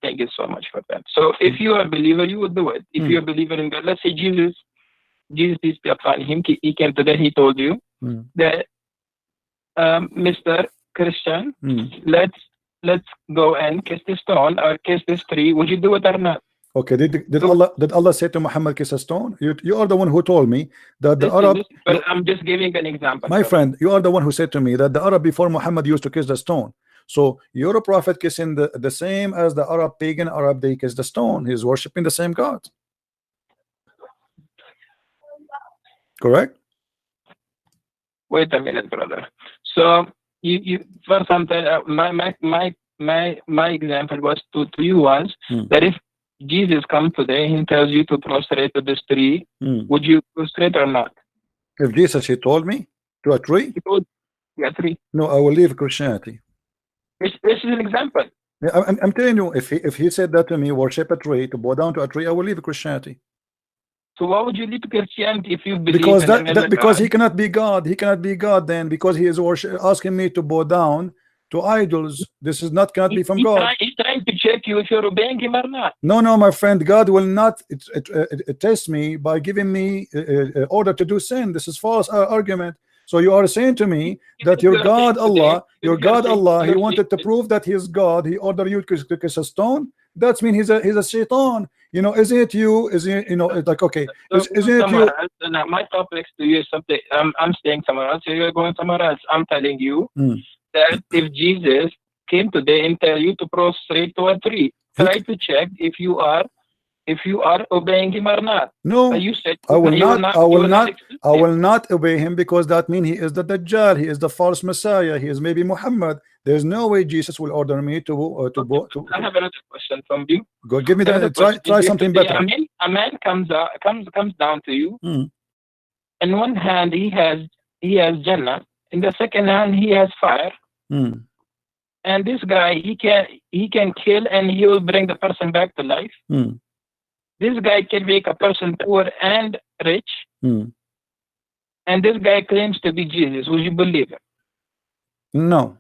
thank you so much for that. So if you are a believer, you will do it. If you're a believer in God, let's say Jesus peace be upon him, he came today, he told you that Mr. Christian, let's go and kiss this stone or kiss this tree. Would you do it or not? Okay, did Allah say to Muhammad kiss a stone? You are the one who told me that the Arab. But I'm just giving an example. My friend, you are the one who said to me that the Arab before Muhammad used to kiss the stone. So you're a prophet kissing the same as the Arab pagan Arab. They kiss the stone. He's worshiping the same God. Correct? Wait a minute, brother. So you for something. My example was to you was that if Jesus comes today, he tells you to prostrate to this tree, would you prostrate or not? If Jesus, he told me to a tree? He told you a tree. No, I will leave Christianity. This is an example. Yeah, I'm telling you, if he said that to me, worship a tree, to bow down to a tree, I will leave Christianity. So why would you leave Christianity if you believe? Because he cannot be God. He cannot be God then, because he is asking me to bow down to idols. This is not cannot be from God. He's trying to check you if you're obeying him or not. No, my friend, God will not test me by giving me order to do sin. This is false argument. So you are saying to me that your God Allah, he wanted to prove that he is God. He ordered you to kiss a stone. That means he's a shaitan. You know, isn't it you? Is it, you know, it's like, okay, isn't it you? Now, my topics to you is something. I'm staying somewhere else. You're going somewhere else. I'm telling you that if Jesus came today and tell you to prostrate to a tree, try to check if you are obeying him or not. No, you said I will not obey him, because that means he is the Dajjal, he is the false Messiah, he is maybe Muhammad. There's no way Jesus will order me to I have another question from you. Go, give me that. Try something better. A man comes down to you. In one hand he has Jannah, in the second hand he has fire. And this guy, he can kill and he will bring the person back to life. This guy can make a person poor and rich. And this guy claims to be Jesus. Would you believe it? No.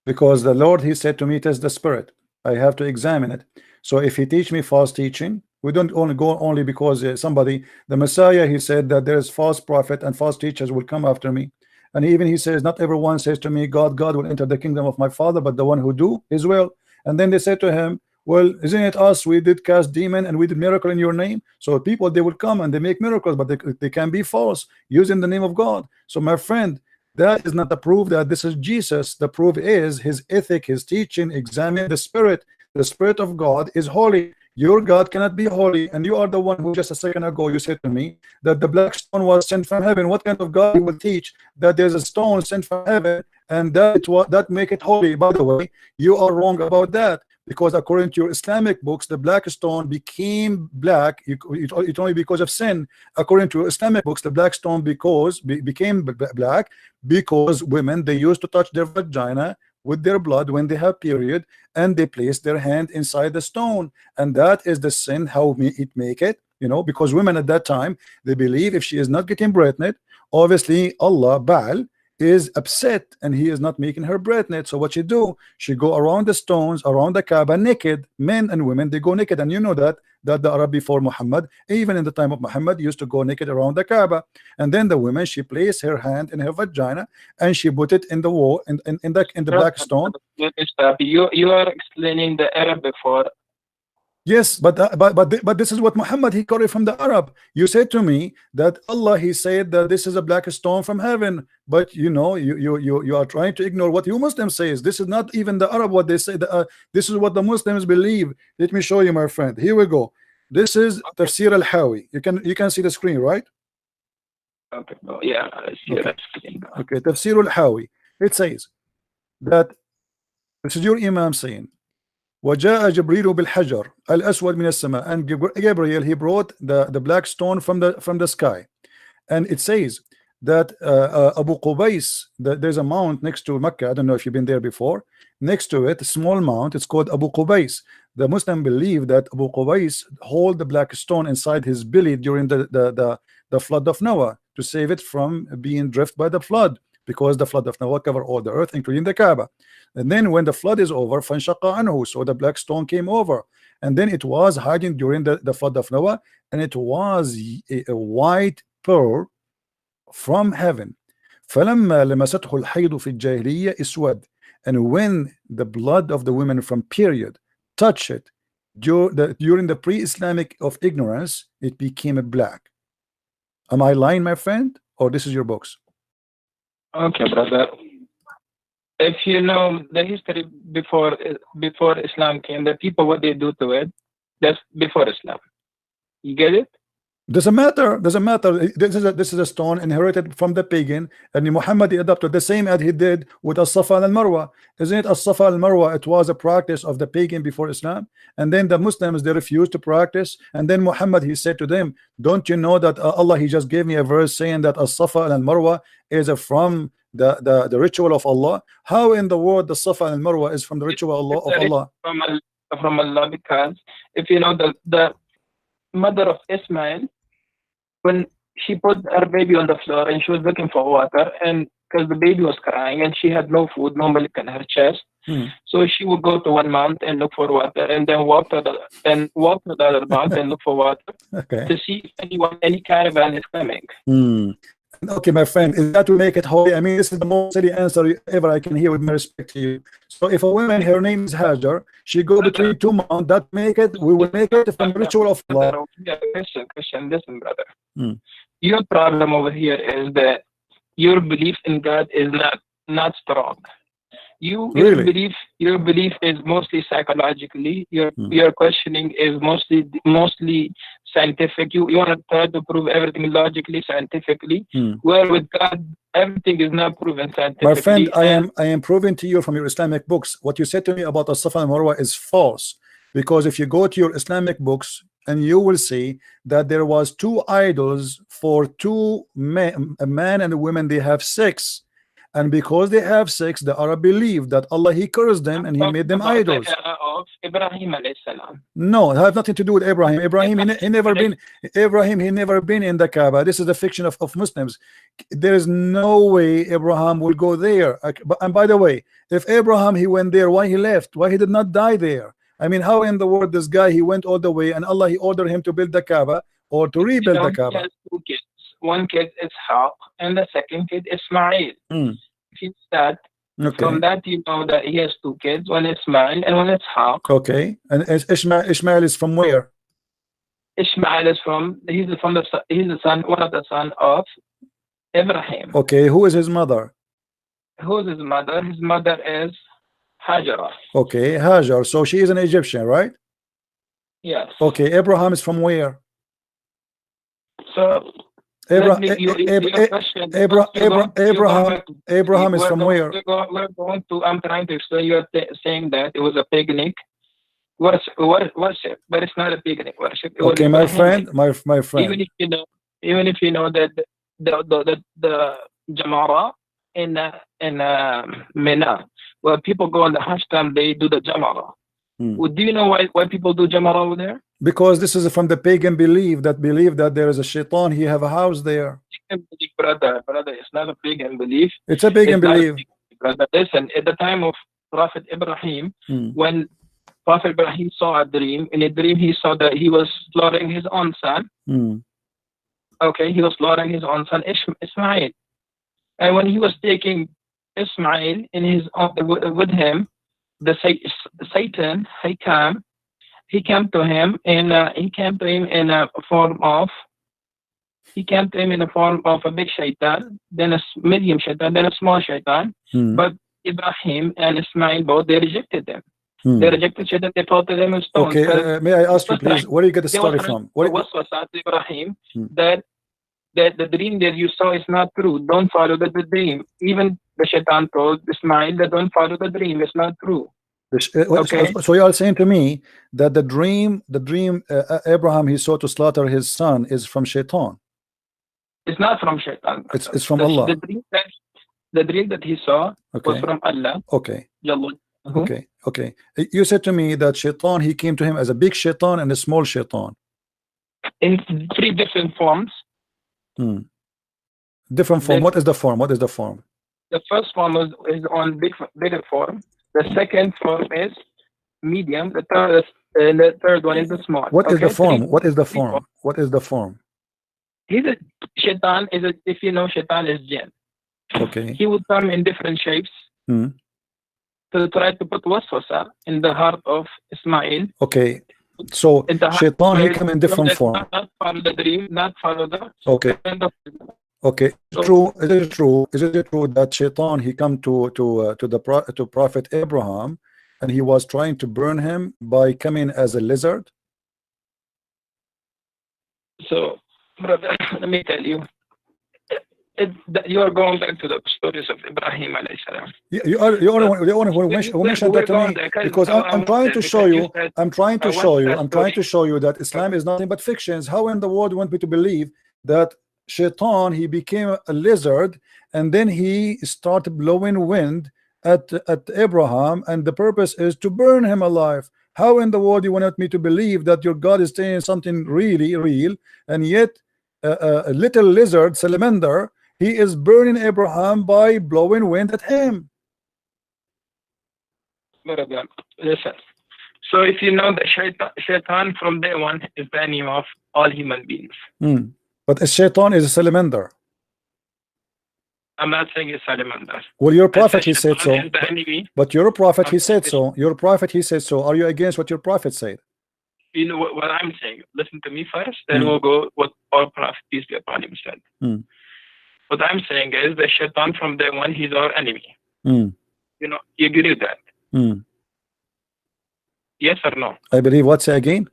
Because the Lord, he said to me, it is the spirit. I have to examine it. So if he teach me false teaching, we don't only go only because the Messiah, he said that there is false prophet and false teachers will come after me. And even he says, not everyone says to me, God will enter the kingdom of my Father, but the one who do his will. And then they said to him, well, isn't it us? We did cast demon and we did miracle in your name. So people, they will come and they make miracles, but they can be false using the name of God. So my friend, that is not the proof that this is Jesus. The proof is his ethic, his teaching. Examine the spirit. The spirit of God is holy. Your God cannot be holy. And you are the one who just a second ago you said to me that the black stone was sent from heaven. What kind of God will teach that there's a stone sent from heaven and that make it holy? By the way, you are wrong about that, because according to your Islamic books, the black stone became black it only because of sin. According to Islamic books, the black stone became black because women, they used to touch their vagina with their blood when they have period, and they place their hand inside the stone, and that is the sin. How it make it, you know, because women at that time, they believe if she is not getting pregnant, obviously Allah Baal is upset and he is not making her pregnant. So what she do? She go around the stones, around the Kaaba naked. Men and women, they go naked. And you know that the Arab before Muhammad, even in the time of Muhammad, used to go naked around the Kaaba. And then the woman, she placed her hand in her vagina and she put it in the wall, in the black stone. You are explaining the Arab before. Yes, but this is what Muhammad, he got it from the Arab. You said to me that Allah, he said that this is a black stone from heaven, but you know, you are trying to ignore what you Muslims says. This is not even the Arab what they say. This is what the Muslims believe. Let me show you, my friend. Here we go. This is Tafsir al-Hawi. You can see the screen, right? Okay. Oh, yeah, I see that screen. Okay, Tafsir al-Hawi. It says that this is your Imam saying, وجاء جبريل بالحجر الأسود من السماء, and Gabriel, he brought the black stone from the sky. And it says that Abu Qubais, there's a mount next to Mecca. I don't know if you've been there before. Next to it, a small mount, it's called Abu Qubais. The Muslim believe that Abu Qubais hold the black stone inside his belly during the flood of Noah, to save it from being drifted by the flood, because the flood of Noah covered all the earth, including the Kaaba. And then when the flood is over, فَانْشَقَّ عَنْهُ, so the black stone came over, and then it was hiding during the flood of Noah, and it was a white pearl from heaven. فَلَمَّا لَمَسَتْهُ الْحَيْضُ فِي الْجَاهِلِيَّةِ اسْوَدَ, and when the blood of the women from period touched it during the pre-Islamic of ignorance, it became a black. Am I lying, my friend, or this is your books? Okay, brother. If you know the history before Islam came, the people, what they do to it, that's before Islam. You get it? Doesn't matter. This is a stone inherited from the pagan, and Muhammad adopted the same as he did with as-Safa and al-Marwa. Isn't it? As-Safa and al-Marwa, it was a practice of the pagan before Islam, and then the Muslims, they refused to practice, and then Muhammad, he said to them, don't you know that Allah, he just gave me a verse saying that as-Safa and al-Marwa is from the ritual of Allah? How in the world the Safa and Marwa is from the ritual of Allah? From Allah, because if you know the mother of Ismail, when she put her baby on the floor and she was looking for water, and because the baby was crying and she had no food, no milk in her chest, so she would go to one mount and look for water, and then walk to the other mount and look for water, to see if any caravan is coming. Okay, my friend, is that to make it holy? I mean, this is the most silly answer ever I can hear, with my respect to you. So if a woman, her name is Hajar, she go between two mountains, that we will make it from the ritual of Allah. Christian, listen, brother. Your problem over here is that your belief in God is not strong. Your belief is mostly psychologically. Your questioning is mostly scientific. You want to try to prove everything logically, scientifically. Where with God, everything is not proven scientifically. My friend, I am proving to you from your Islamic books, what you said to me about as-Safa and Marwa is false. Because if you go to your Islamic books, and you will see that there was two idols for two men, a man and a woman, they have sex. And because they have sex, the Arab believe that Allah, he cursed them and he made them idols. Ibrahim alayhi salam. No, it has nothing to do with Abraham. Abraham, he never been in the Kaaba. This is the fiction of Muslims. There is no way Abraham will go there. And by the way, if Abraham, he went there, why he left? Why he did not die there? I mean, how in the world this guy, he went all the way, and Allah, he ordered him to build the Kaaba or to rebuild the Kaaba? He has two kids. One kid is Ishaq, and the second kid is Ismail. If you start from that, you know that he has two kids, one is Ismail and one is Ishaq. Okay, and Ismail is from where? Ismail is he's the son, one of the son of Ibrahim. Okay, who is his mother? Who is his mother? His mother is Hajar. Okay, Hajar. So she is an Egyptian, right? Yes. Okay, Abraham is from where? So Abraham is from where? I'm trying to explain. You're saying that it was a paganic worship, but it's not a paganic worship. Okay, my friend. Even if you know that the Jamara in Mina, where people go on the Hajj time, they do the Jamara. Do you know why people do Jamara over there? Because this is from the pagan belief that there is a shaitan. He have a house there. Brother, it's not a pagan belief. It's a pagan belief. Brother, listen, at the time of Prophet Ibrahim, when Prophet Ibrahim saw a dream, in a dream he saw that he was slaughtering his own son. Okay, he was slaughtering his own son Ismail. And when he was taking Ismail in his with him, the Satan he came to him in a form of a big shaitan, then a medium shaitan, then a small shaitan. But Ibrahim and Ismail both, they rejected them. They rejected shaitan. They thought them in stones. Okay, may I ask you please, where do you get the story from? What was Ibrahim that the dream that you saw is not true. Don't follow the dream. Even the shaitan told Ismail that don't follow the dream. It's not true. Okay. So you are saying to me that the dream Abraham he saw to slaughter his son is from shaitan. It's not from shaitan. It's from Allah. The dream that he saw was from Allah. Okay. Okay. You said to me that shaitan, he came to him as a big shaitan and a small shaitan. In 3 different forms. Different form. What is the form? The first form is on bigger form. The second form is medium. The third one is the small. What is the form? What is the form? He's a shaitan. If you know, shaitan is jinn. Okay. He would come in different shapes to try to put waswasa in the heart of Ismail. Okay. So shaitan he come in different form. Not follow the dream. Not follow the. Okay. Okay. True. Is it true that shaitan he come to Prophet Abraham and he was trying to burn him by coming as a lizard? So, brother, let me tell you, you are going back to the stories of Ibrahim alayhi salam. You only who mentioned that to me because I'm trying to show you. I'm trying to show you that Islam is nothing but fictions. How in the world you want me to believe that shaitan he became a lizard and then he started blowing wind at Abraham and the purpose is to burn him alive? How in the world you want me to believe that your God is saying something really real and yet a little lizard salamander he is burning Abraham by blowing wind at him? Listen, so if you know that shaitan from day one is the enemy of all human beings. But a shaitan is a salamander. I'm not saying it's salamander. Well, your prophet he said so. But your prophet he said so. Are you against what your prophet said? You know what I'm saying? Listen to me first, then we'll go what our prophet, peace be upon him, said. What I'm saying is the shaitan from day one, he's our enemy. You know, you agree with that? Yes or no? I believe what? Say again?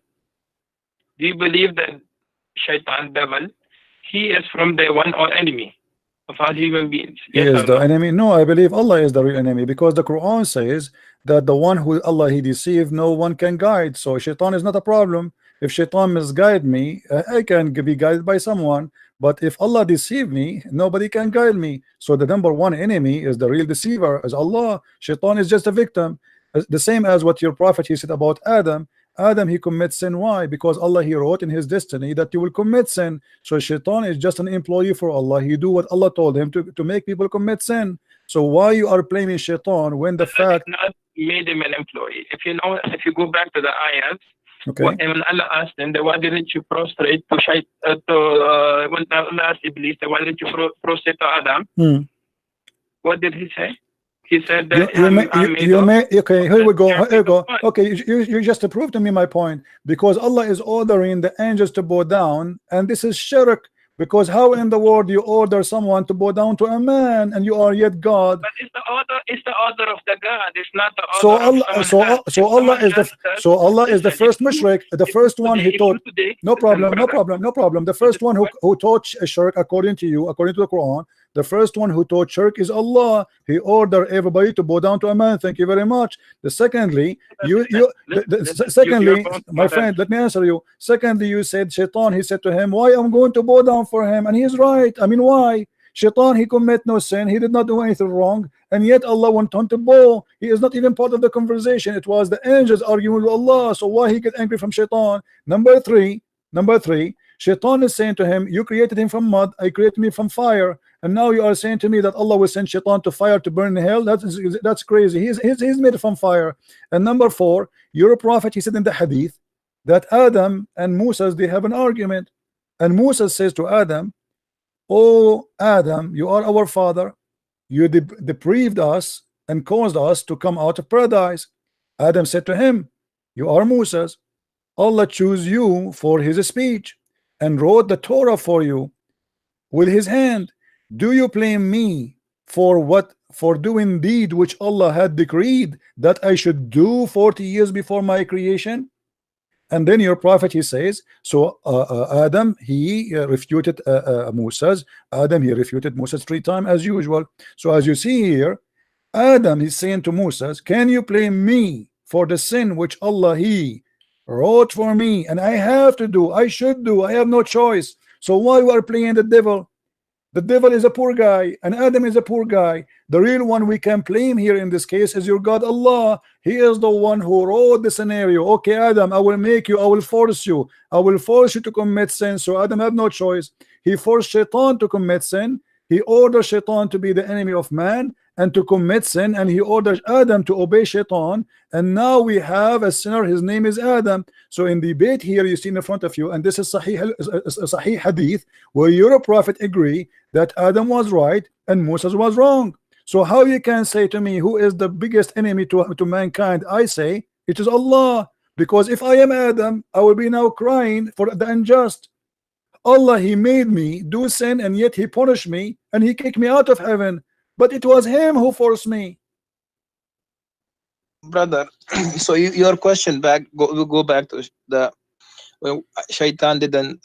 Do you believe that shaitan, devil, he is from day one our enemy of all human beings? Yes, he is the enemy. No, I believe Allah is the real enemy because the Quran says that the one who Allah he deceived, no one can guide. So shaitan is not a problem. If shaitan misguide me, I can be guided by someone. But if Allah deceive me, nobody can guide me. So the number one enemy is the real deceiver, is Allah. Shaitan is just a victim. The same as what your prophet he said about Adam. Adam he commits sin. Why? Because Allah he wrote in his destiny that you will commit sin. So shaitan is just an employee for Allah. He do what Allah told him to make people commit sin. So why you are blaming shaitan when the fact not made him an employee? If you know, if you go back to the ayat, when Allah asked him, why didn't you prostrate when Allah asked Iblis, why didn't you prostrate to Adam? What did he say? He said that okay, here we go. Okay, you just proved to me my point because Allah is ordering the angels to bow down, and this is shirk. Because how in the world you order someone to bow down to a man and you are yet God? But it's the order of the God. It's not the order so Allah is the first mushrik, the first one he taught. No problem. The first one who taught shirk according to you, according to the Quran, the first one who taught shirk is Allah. He ordered everybody to bow down to a man. Thank you very much. Secondly, my friend, let me answer you. Secondly, you said shaitan, he said to him, why I'm going to bow down for him? And he's right. I mean, why? Shaitan, he commit no sin, he did not do anything wrong, and yet Allah went on to bow. He is not even part of the conversation. It was the angels arguing with Allah. So why he get angry from Shaitan? Number three, Shaitan is saying to him, you created him from mud, I created me from fire, and now you are saying to me that Allah will send Shaitan to fire to burn in hell. That's crazy. He's made from fire. And number four, you're a prophet. He said in the hadith that Adam and Moses, they have an argument, and Moses says to Adam, oh Adam, you are our father, you deprived us and caused us to come out of paradise. Adam said to him, you are Moses, Allah chose you for his speech and wrote the Torah for you with his hand. Do you blame me for doing deed which Allah had decreed that I should do 40 years before my creation? And then your prophet, he says, so Adam, he refuted Moses. Adam, he refuted Moses 3 times as usual. So as you see here, Adam is saying to Moses, can you blame me for the sin which Allah he wrote for me and I have to do, I should do, I have no choice? So why we are playing the devil? The devil is a poor guy and Adam is a poor guy. The real one we can blame here in this case is your God Allah. He is the one who wrote the scenario. Okay, Adam, I will make you, I will force you to commit sin. So Adam had no choice. He forced Shaitan to commit sin. He ordered Shaitan to be the enemy of man and to commit sin, and he orders Adam to obey Shaitan, and now we have a sinner, his name is Adam. So in the debate here you see in front of you, and this is Sahih hadith, where your prophet agree that Adam was right and Moses was wrong. So how you can say to me who is the biggest enemy to mankind? I say it is Allah, because if I am Adam, I will be now crying for the unjust. Allah, he made me do sin and yet he punished me and he kicked me out of heaven, but it was him who forced me. Brother, so your question back, go back to the Shaitan didn't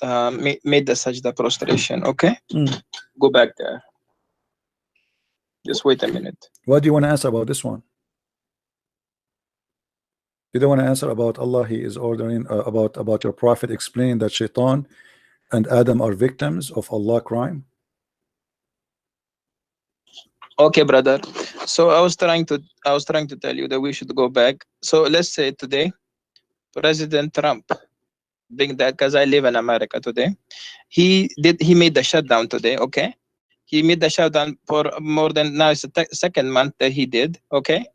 made the sajda prostration. Okay, go back there. Just wait a minute. What do you want to answer about this one? You don't want to answer about Allah, he is ordering about your prophet explaining that Shaitan and Adam are victims of Allah crime? Okay, brother. So I was trying to tell you that we should go back. So let's say today, President Trump, being that, because I live in America today, he made the shutdown today. Okay, he made the shutdown for more than, now it's the second month that he did. Okay,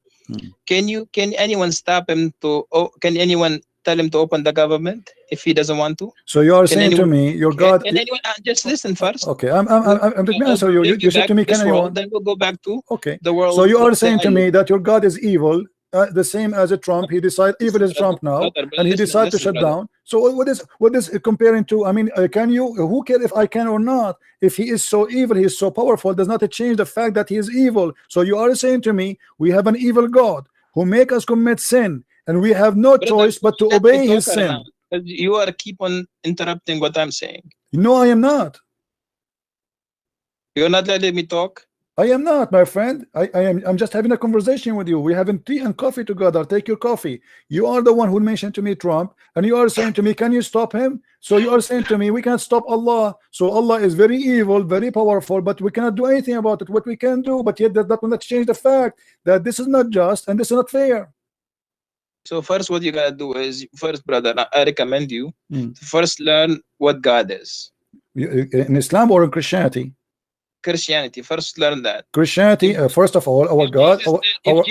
can anyone stop him to? Can anyone tell him to open the government if he doesn't want to? So you are saying to me, your God. Can anyone just listen first? Okay, I'm going to answer you. You said to me, can anyone? Then we'll go back to the world. So you are saying to me that your God is evil, the same as a Trump. He decided evil is Trump now, and he decided to shut down. So what is it comparing to? I mean, can you? Who cares if I can or not? If he is so evil, he is so powerful, does not change the fact that he is evil. So you are saying to me, we have an evil God who make us commit sin, and we have no choice but to obey his sin. You are keep on interrupting what I'm saying. No, I am not. You're not letting me talk. I am not, my friend. I'm just having a conversation with you. We're having tea and coffee together. Take your coffee. You are the one who mentioned to me Trump, and you are saying to me, can you stop him? So you are saying to me, we can't stop Allah. So Allah is very evil, very powerful, but we cannot do anything about it. What we can do, but yet that will not change the fact that this is not just and this is not fair. So first, what you gotta do is, first, brother, I recommend you to first learn what God is. In Islam or in Christianity? Christianity. First, learn that. Christianity. First of all, our God. If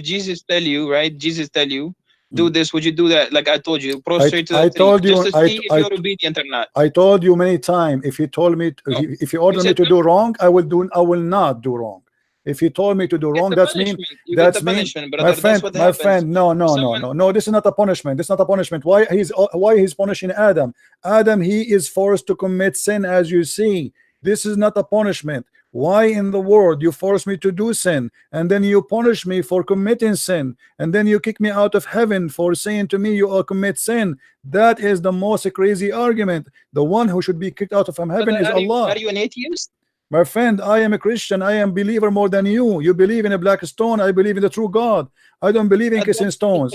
Jesus tell you, right? Jesus tell you, do this. Would you do that? Like I told you, prostrate to the tree, just to see if you're obedient or not. I told you many times. If he told me, if he ordered me to do wrong, I will not do wrong. If he told me to do wrong, that's mean. That's mean. My friend. No. This is not a punishment. This is not a punishment. Why he's punishing Adam? Adam, he is forced to commit sin, as you see. This is not a punishment. Why in the world you force me to do sin, and then you punish me for committing sin, and then you kick me out of heaven for saying to me you all commit sin? That is the most crazy argument. The one who should be kicked out of heaven is Allah. Are you an atheist? My friend, I am a Christian. I am believer more than you. You believe in a black stone. I believe in the true God. I don't believe in kissing stones.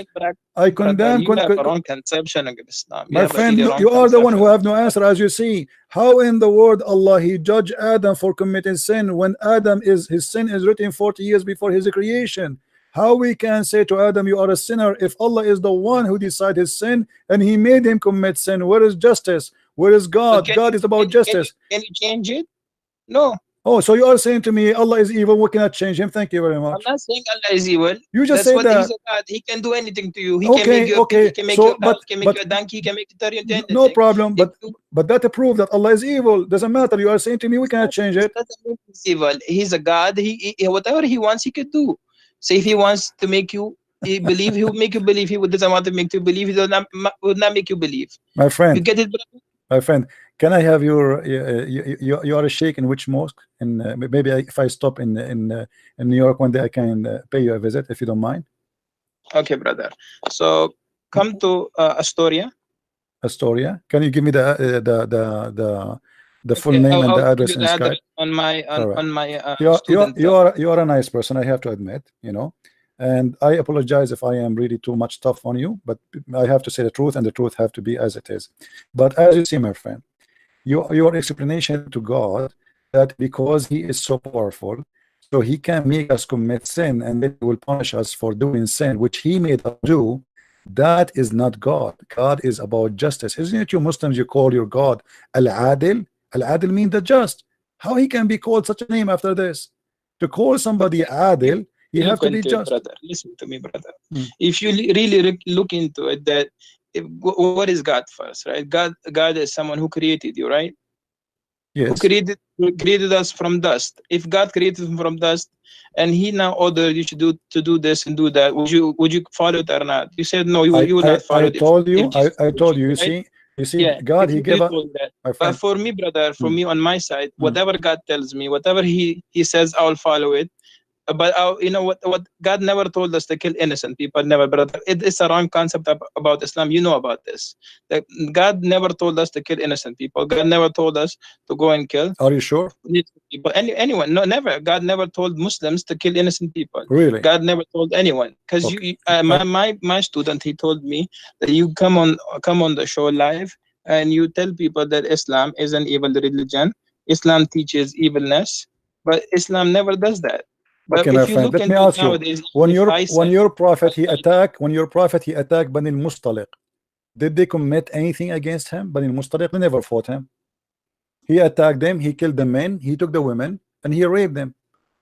I brother, condemn. you have a wrong conception of Islam. You My have a friend, really you, wrong you are the one who conception. have no answer, as you see. How in the world Allah He judged Adam for committing sin when Adam is his sin is written 40 years before his creation? How we can say to Adam you are a sinner if Allah is the one who decided his sin and He made him commit sin? Where is justice? Where is So God? God is about justice. can you change it? No. Oh, so you are saying to me Allah is evil, we cannot change him? Thank you very I'm much. not saying Allah is evil. You just That's say what that. He's a God. He can do anything to you. He Okay, can make you a pig, okay. he can make So, you a cow, he can make but you a donkey, he can make you turn into anything. no problem. If But that prove that Allah is evil. Doesn't matter. You are saying to me we cannot change it. doesn't mean he's evil. He's a God. He whatever he wants, he could do. So if he wants to make you believe, he will make you believe. He doesn't want to make you believe. He would not make you believe. My friend. You get it, brother? My friend, can I have your you are a sheikh in which mosque? And maybe if I stop in New York one day, I can pay you a visit if you don't mind. Okay, brother. So come to Astoria. Astoria. Can you give me the full name and the address in Skype? On my you are a nice person, I have to admit, you know, and I apologize if I am really too much tough on you, but I have to say the truth, and the truth have to be as it is. But as you see, my friend, your explanation to God that because He is so powerful, so He can make us commit sin and then He will punish us for doing sin, which He made us do. That is not God. God is about justice. Isn't it you Muslims, you call your God Al-Adil? Al-Adil means the just. How He can be called such a name after this? To call somebody Adil, you have to be just. Brother, listen to me, brother. If you really look into it, that what is God first, right? God is someone who created you, right? Yes. Who created us from dust. If God created him from dust, and He now ordered you to do this and do that, would you follow it or not? You said no. You will not follow it. I told you. You see. You see, yeah, God, He gave us. But for me, brother, for me on my side, whatever God tells me, whatever He says, I will follow it. But you know what God never told us to kill innocent people. Never, brother. It's a wrong concept about Islam. You know about this. That God never told us to kill innocent people. God never told us to go and kill. Are you sure? People, anyone? No, never. God never told Muslims to kill innocent people. Really? God never told anyone. Because okay. My student, he told me that you come on the show live and you tell people that Islam is an evil religion. Islam teaches evilness, but Islam never does that. But okay, my friend, let me ask you, when your prophet he attacked Bani al-Mustaliq, did they commit anything against him? Bani al-Mustaliq, they never fought him. He attacked them, he killed the men, he took the women, and he raped them.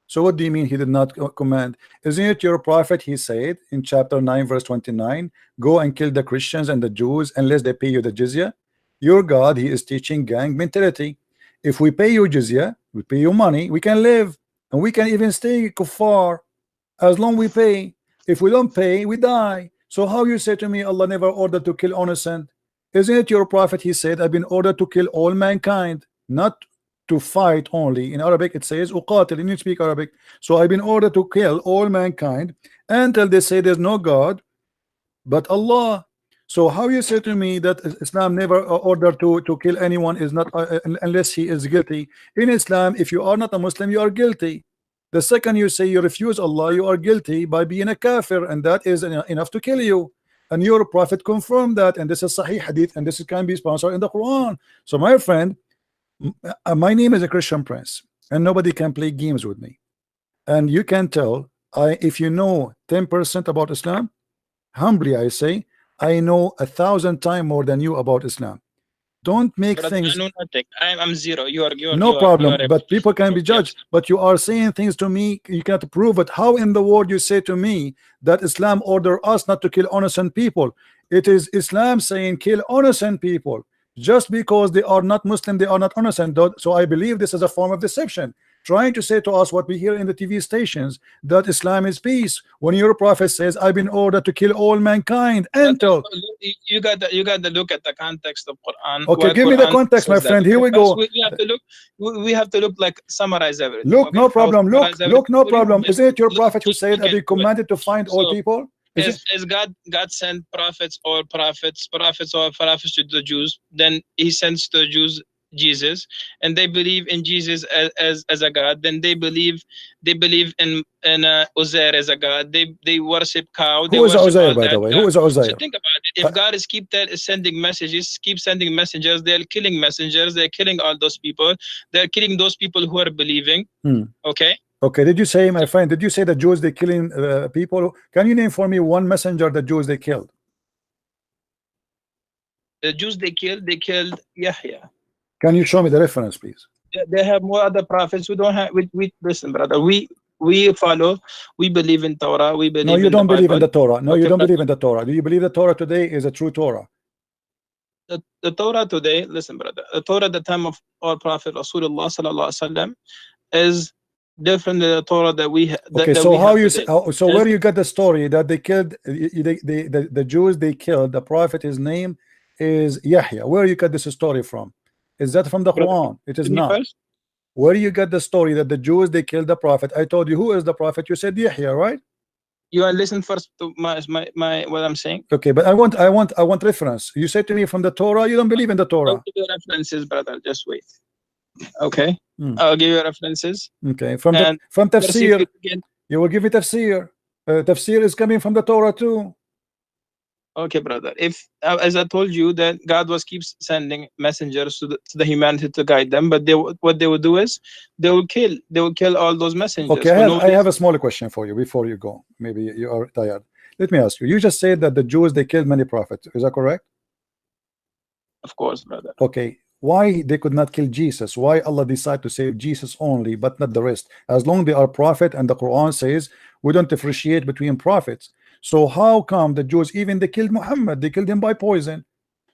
So what do you mean he did not command? Isn't it your prophet, he said in chapter 9 verse 29, go and kill the Christians and the Jews unless they pay you the jizya? Your God, he is teaching gang mentality. If we pay you jizya, we pay you money, we can live. And we can even stay kuffar as long we pay. If we don't pay, we die. So how you say to me Allah never ordered to kill innocent? Isn't it your prophet, he said, I've been ordered to kill all mankind, not to fight only. In Arabic it says uqatil, and you speak Arabic. So I've been ordered to kill all mankind until they say there's no God but Allah. So how you say to me that Islam never ordered to kill anyone is not unless he is guilty? In Islam, if you are not a Muslim, you are guilty. The second you say you refuse Allah, you are guilty by being a kafir, and that is enough to kill you. And your prophet confirmed that, and this is Sahih Hadith, and this can be sponsored in the Quran. So my friend, my name is a Christian Prince, and nobody can play games with me. And you can tell, if you know 10% about Islam, humbly I say, I know 1,000 times more than you about Islam. Don't make things. I know nothing. I'm zero. You are no problem. But people can be judged. But you are saying things to me. You cannot prove it. How in the world you say to me that Islam order us not to kill innocent people? It is Islam saying kill innocent people. Just because they are not Muslim, they are not innocent. So I believe this is a form of deception, trying to say to us what we hear in the TV stations, that Islam is peace, when your prophet says I've been ordered to kill all mankind. Until you got to look at the context of Quran. Okay, give me the context, my friend. Here we go. We have to look like summarize everything. Look, no problem. Look, no problem. Isn't it your prophet who said I've been commanded to find all people? Is God sent prophets to the Jews, then he sends to the Jesus, and they believe in Jesus as a God, then they believe in Uzair as a God. They worship cow. They Who is worship Uzair, all by the that way? God. Who is So Uzair? think about it. If God is sending messages, keep sending messengers, they're killing messengers. They're killing all those people. They're killing those people who are believing. Okay. Okay. Did you say, my friend? Did you say the Jews they killing people? Can you name for me one messenger the Jews they killed? The Jews they killed Yahya. Can you show me the reference, please? They have more other prophets. We don't have. We listen, brother. We follow. We believe in Torah. We believe. No, you in don't the believe in Bible. the Torah. No, Okay, you don't brother. believe in the Torah. Do you believe the Torah today is a true Torah? The Torah today, listen, brother. The Torah at the time of our Prophet Rasulullah sallallahu alaihi wasallam is different than the Torah that we okay, that so we how have you today. say, so where you got the story that they killed the Jews they killed the prophet, his name is Yahya? Where you got this story from? Is that from the Quran? It is not. First? Where you get the story that the Jews they killed the prophet? I told you who is the prophet. You said Yahya, right? You are listen first to my what I'm saying. Okay, but I want reference. You said to me from the Torah. You don't believe in the Torah. I'll give you references, brother. Just wait. Okay, I'll give you references. Okay, from tafsir. You will give me tafsir. Tafsir is coming from the Torah too. Okay, brother. If as I told you that God keeps sending messengers to the humanity to guide them, but what they will do is they will kill all those messengers. Okay, I have a small question for you before you go. Maybe you are tired. Let me ask you. You just said that the Jews they killed many prophets. Is that correct? Of course, brother. Okay. Why they could not kill Jesus? Why Allah decided to save Jesus only but not the rest? As long they are prophet, and the Quran says we don't differentiate between prophets. So how come the Jews even they killed Muhammad? They killed him by poison.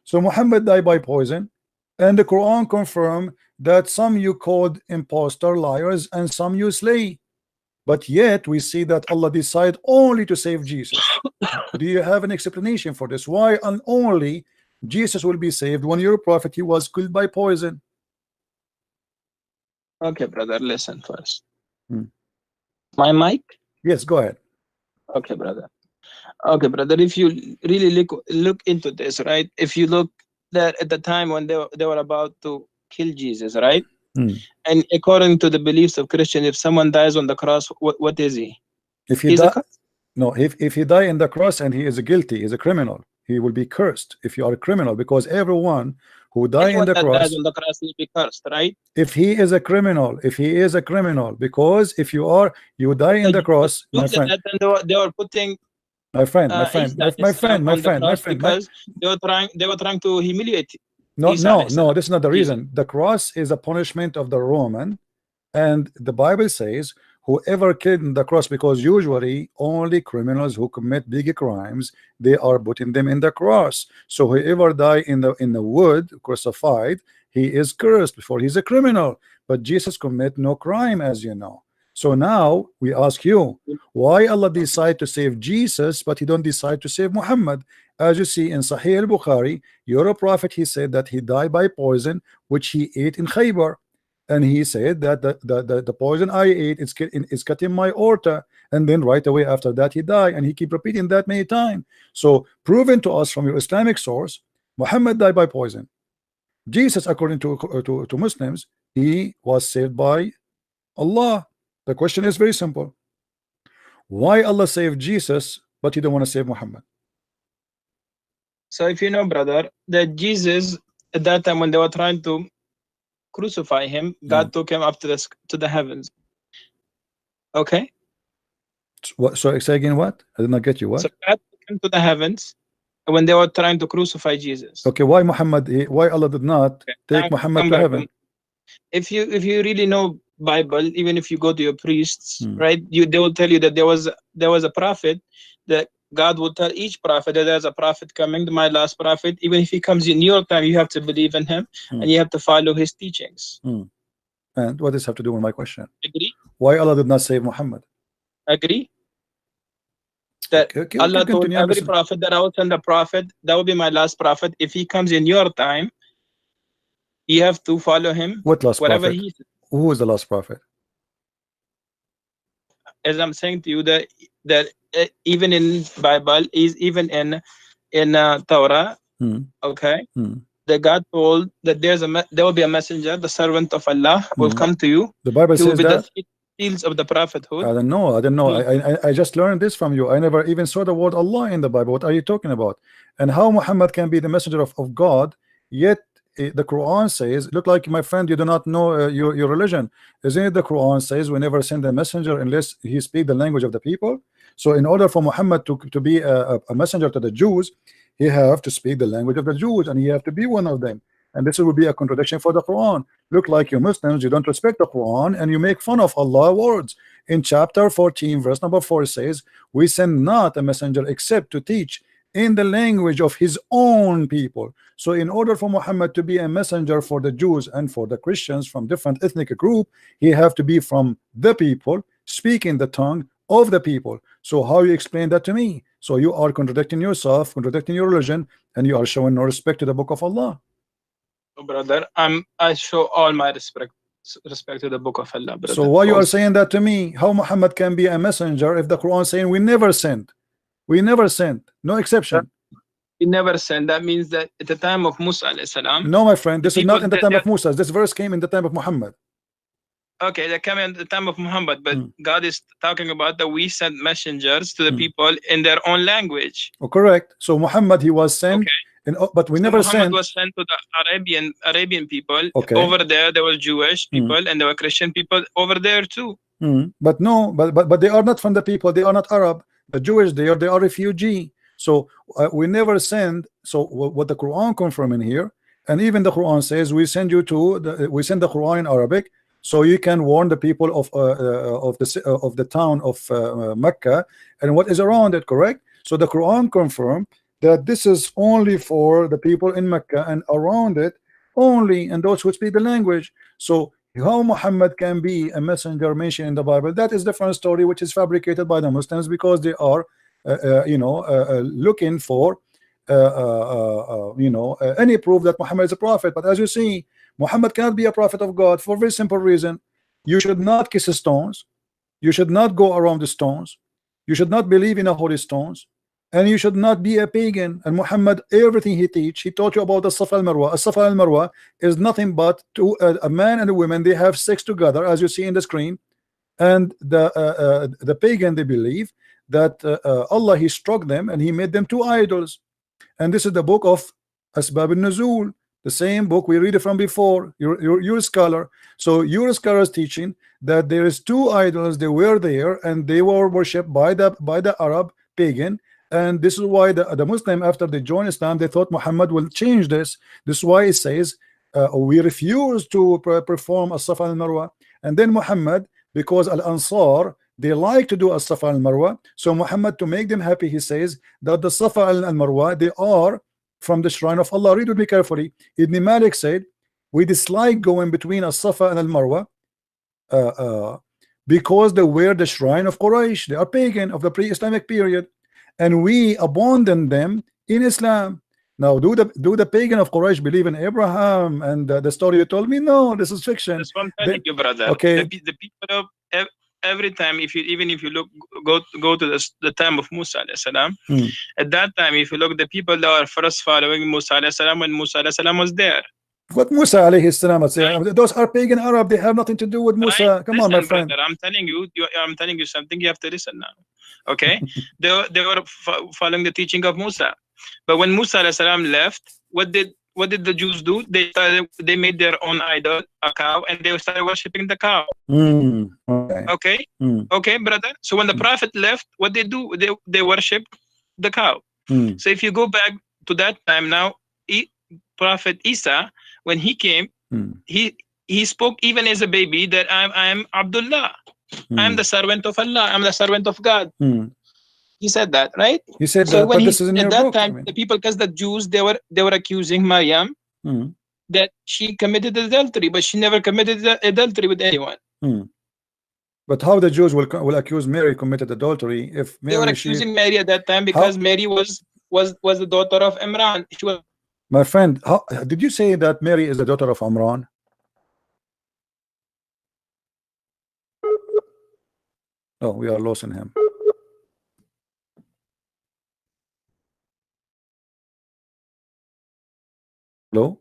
So Muhammad died by poison, and the Quran confirmed that some you called impostor liars and some you slay. But yet we see that Allah decided only to save Jesus. Do you have an explanation for this? Why and only Jesus will be saved when your prophet he was killed by poison? Okay, brother, listen first. My mic? Yes, go ahead. Okay, brother. Okay, brother. If you really look into this, right? If you look that at the time when they were about to kill Jesus, right? And according to the beliefs of Christian, if someone dies on the cross, what is he? If he if he die in the cross and he is guilty, he is a criminal, he will be cursed. If you are a criminal, because everyone who dies in the cross will be cursed, right? If he is a criminal, because if you die in the cross, my friend. They were putting my friend, because they were trying to humiliate. No, this is not the reason. The cross is a punishment of the Roman, and the Bible says whoever killed in the cross, because usually only criminals who commit big crimes they are putting them in the cross. So whoever die in the wood crucified, he is cursed before he's a criminal. But Jesus commit no crime, as you know. So now we ask you, why Allah decide to save Jesus but he don't decide to save Muhammad? As you see in Sahih al-Bukhari, your prophet, he said that he died by poison which he ate in Khaybar, and he said that the poison I ate is cutting my aorta, and then right away after that he died, and he keep repeating that many times. So proven to us from your Islamic source, Muhammad died by poison. Jesus, according to Muslims, he was saved by Allah. The question is very simple. Why Allah saved Jesus but he don't want to save Muhammad? So if you know, brother, that Jesus at that time when they were trying to crucify him, God took him up to the heavens. Okay. So say again what? I did not get you. What? So God took him to the heavens when they were trying to crucify Jesus. Okay, why why Allah did not take Muhammad to heaven? If you really know Bible, even if you go to your priests, right, they will tell you that there was a prophet that God will tell each prophet that there's a prophet coming, my last prophet. Even if he comes in your time, you have to believe in him and you have to follow his teachings. And what does this have to do with my question? Agree? Why Allah did not save Muhammad? Agree? That Allah told every prophet that I will send a prophet, that will be my last prophet. If he comes in your time, you have to follow him. What last whatever prophet? Who is the last prophet? As I'm saying to you that even in Bible, is even in Torah, okay, that God told that there will be a messenger, the servant of Allah, will come to you. The Bible He will says be that. the seals of the prophethood. I don't know. I don't know. I just learned this from you. I never even saw the word Allah in the Bible. What are you talking about? And how Muhammad can be the messenger of God, yet the Quran says, look like my friend, you do not know your religion. Isn't it the Quran says we never send a messenger unless he speak the language of the people? So in order for Muhammad to be a messenger to the Jews, he have to speak the language of the Jews, and he have to be one of them. And this will be a contradiction for the Quran. Look like you Muslims, you don't respect the Quran and you make fun of Allah words. In chapter 14 verse number 4 says, we send not a messenger except to teach in the language of his own people. So in order for Muhammad to be a messenger for the Jews and for the Christians from different ethnic group, he have to be from the people, speaking the tongue of the people. So how you explain that to me? So you are contradicting yourself, contradicting your religion, and you are showing no respect to the book of Allah. Brother, I show all my respect to the book of Allah, brother. So why you are saying that to me? How Muhammad can be a messenger if the Quran saying we never sent? We never sent, no exception. We never sent. That means that at the time of Musa alayhi salam. No, my friend, this is not in the time of Musa. This verse came in the time of Muhammad. Okay, that came in the time of Muhammad, but God is talking about that we sent messengers to the people in their own language. Oh, correct. So Muhammad, he was sent. Okay. But we never Muhammad sent. was sent to the Arabian people. Okay. Over there were Jewish people and there were Christian people over there too. But no, but they are not from the people. They are not Arab. The Jewish they are refugee. So we never send. So what the Quran confirm in here, and even the Quran says we send you to we send the Quran in Arabic, so you can warn the people of the town of Mecca and what is around it. Correct. So the Quran confirm that this is only for the people in Mecca and around it only, and those who speak the language. So how Muhammad can be a messenger mentioned in the Bible, that is different story, which is fabricated by the Muslims because they are looking for any proof that Muhammad is a prophet. But as you see, Muhammad cannot be a prophet of God for a very simple reason. You should not kiss stones, you should not go around the stones, you should not believe in the holy stones, and you should not be a pagan. And Muhammad, everything he taught you about the Safa and Marwa. Safa and Marwa is nothing but a man and a woman, they have sex together, as you see in the screen. And the pagan, they believe that Allah, he struck them and he made them two idols. And this is the book of Asbab al-Nuzul, the same book we read it from before. You're a scholar, so your scholar is teaching that there is two idols, they were there and they were worshipped by the Arab pagan. And this is why the Muslim, after they joined Islam, they thought Muhammad will change this. This is why it says we refuse to perform as-Safa and Marwa. And then Muhammad, because Al-Ansar, they like to do as-Safa and Marwa, so Muhammad, to make them happy, he says that the Safa and Marwa, they are from the shrine of Allah. Read with me carefully. Ibn Malik said, we dislike going between as-Safa and Al-Marwa because they were the shrine of Quraysh. They are pagan of the pre-Islamic period, and we abandon them in Islam. Now, do the pagan of Quraysh believe in Abraham and the story you told me? No, this is fiction. That's what I'm telling you, brother. Okay. The people of every time, if you look, go to the time of Musa alayhi salam. At that time, if you look, the people that were first following Musa alayhi salam when Musa alayhi salam was there. What Musa alayhi salam, those are pagan Arab. They have nothing to do with Musa. Right? Come on, my friend. Brother, I'm telling you something. You have to listen now. Okay, they were following the teaching of Musa, but when Musa alayhi salam left, what did the Jews do? They made their own idol, a cow, and they started worshiping the cow. Okay, brother. So when the prophet left, what they do? They worship the cow. So if you go back to that time now, Prophet Isa, when he came, he spoke even as a baby that I'm Abdullah. I'm the servant of Allah. I'm the servant of God. He said that, right? He said so that, when but this is in your at that book. time, the people, because the Jews, they were accusing Maryam that she committed adultery, but she never committed adultery with anyone. But how the Jews will accuse Mary committed adultery if Mary, they were accusing Mary at that time because Mary was the daughter of Imran. She was. My friend, did you say that Mary is the daughter of Imran? Oh, we are losing him. Hello?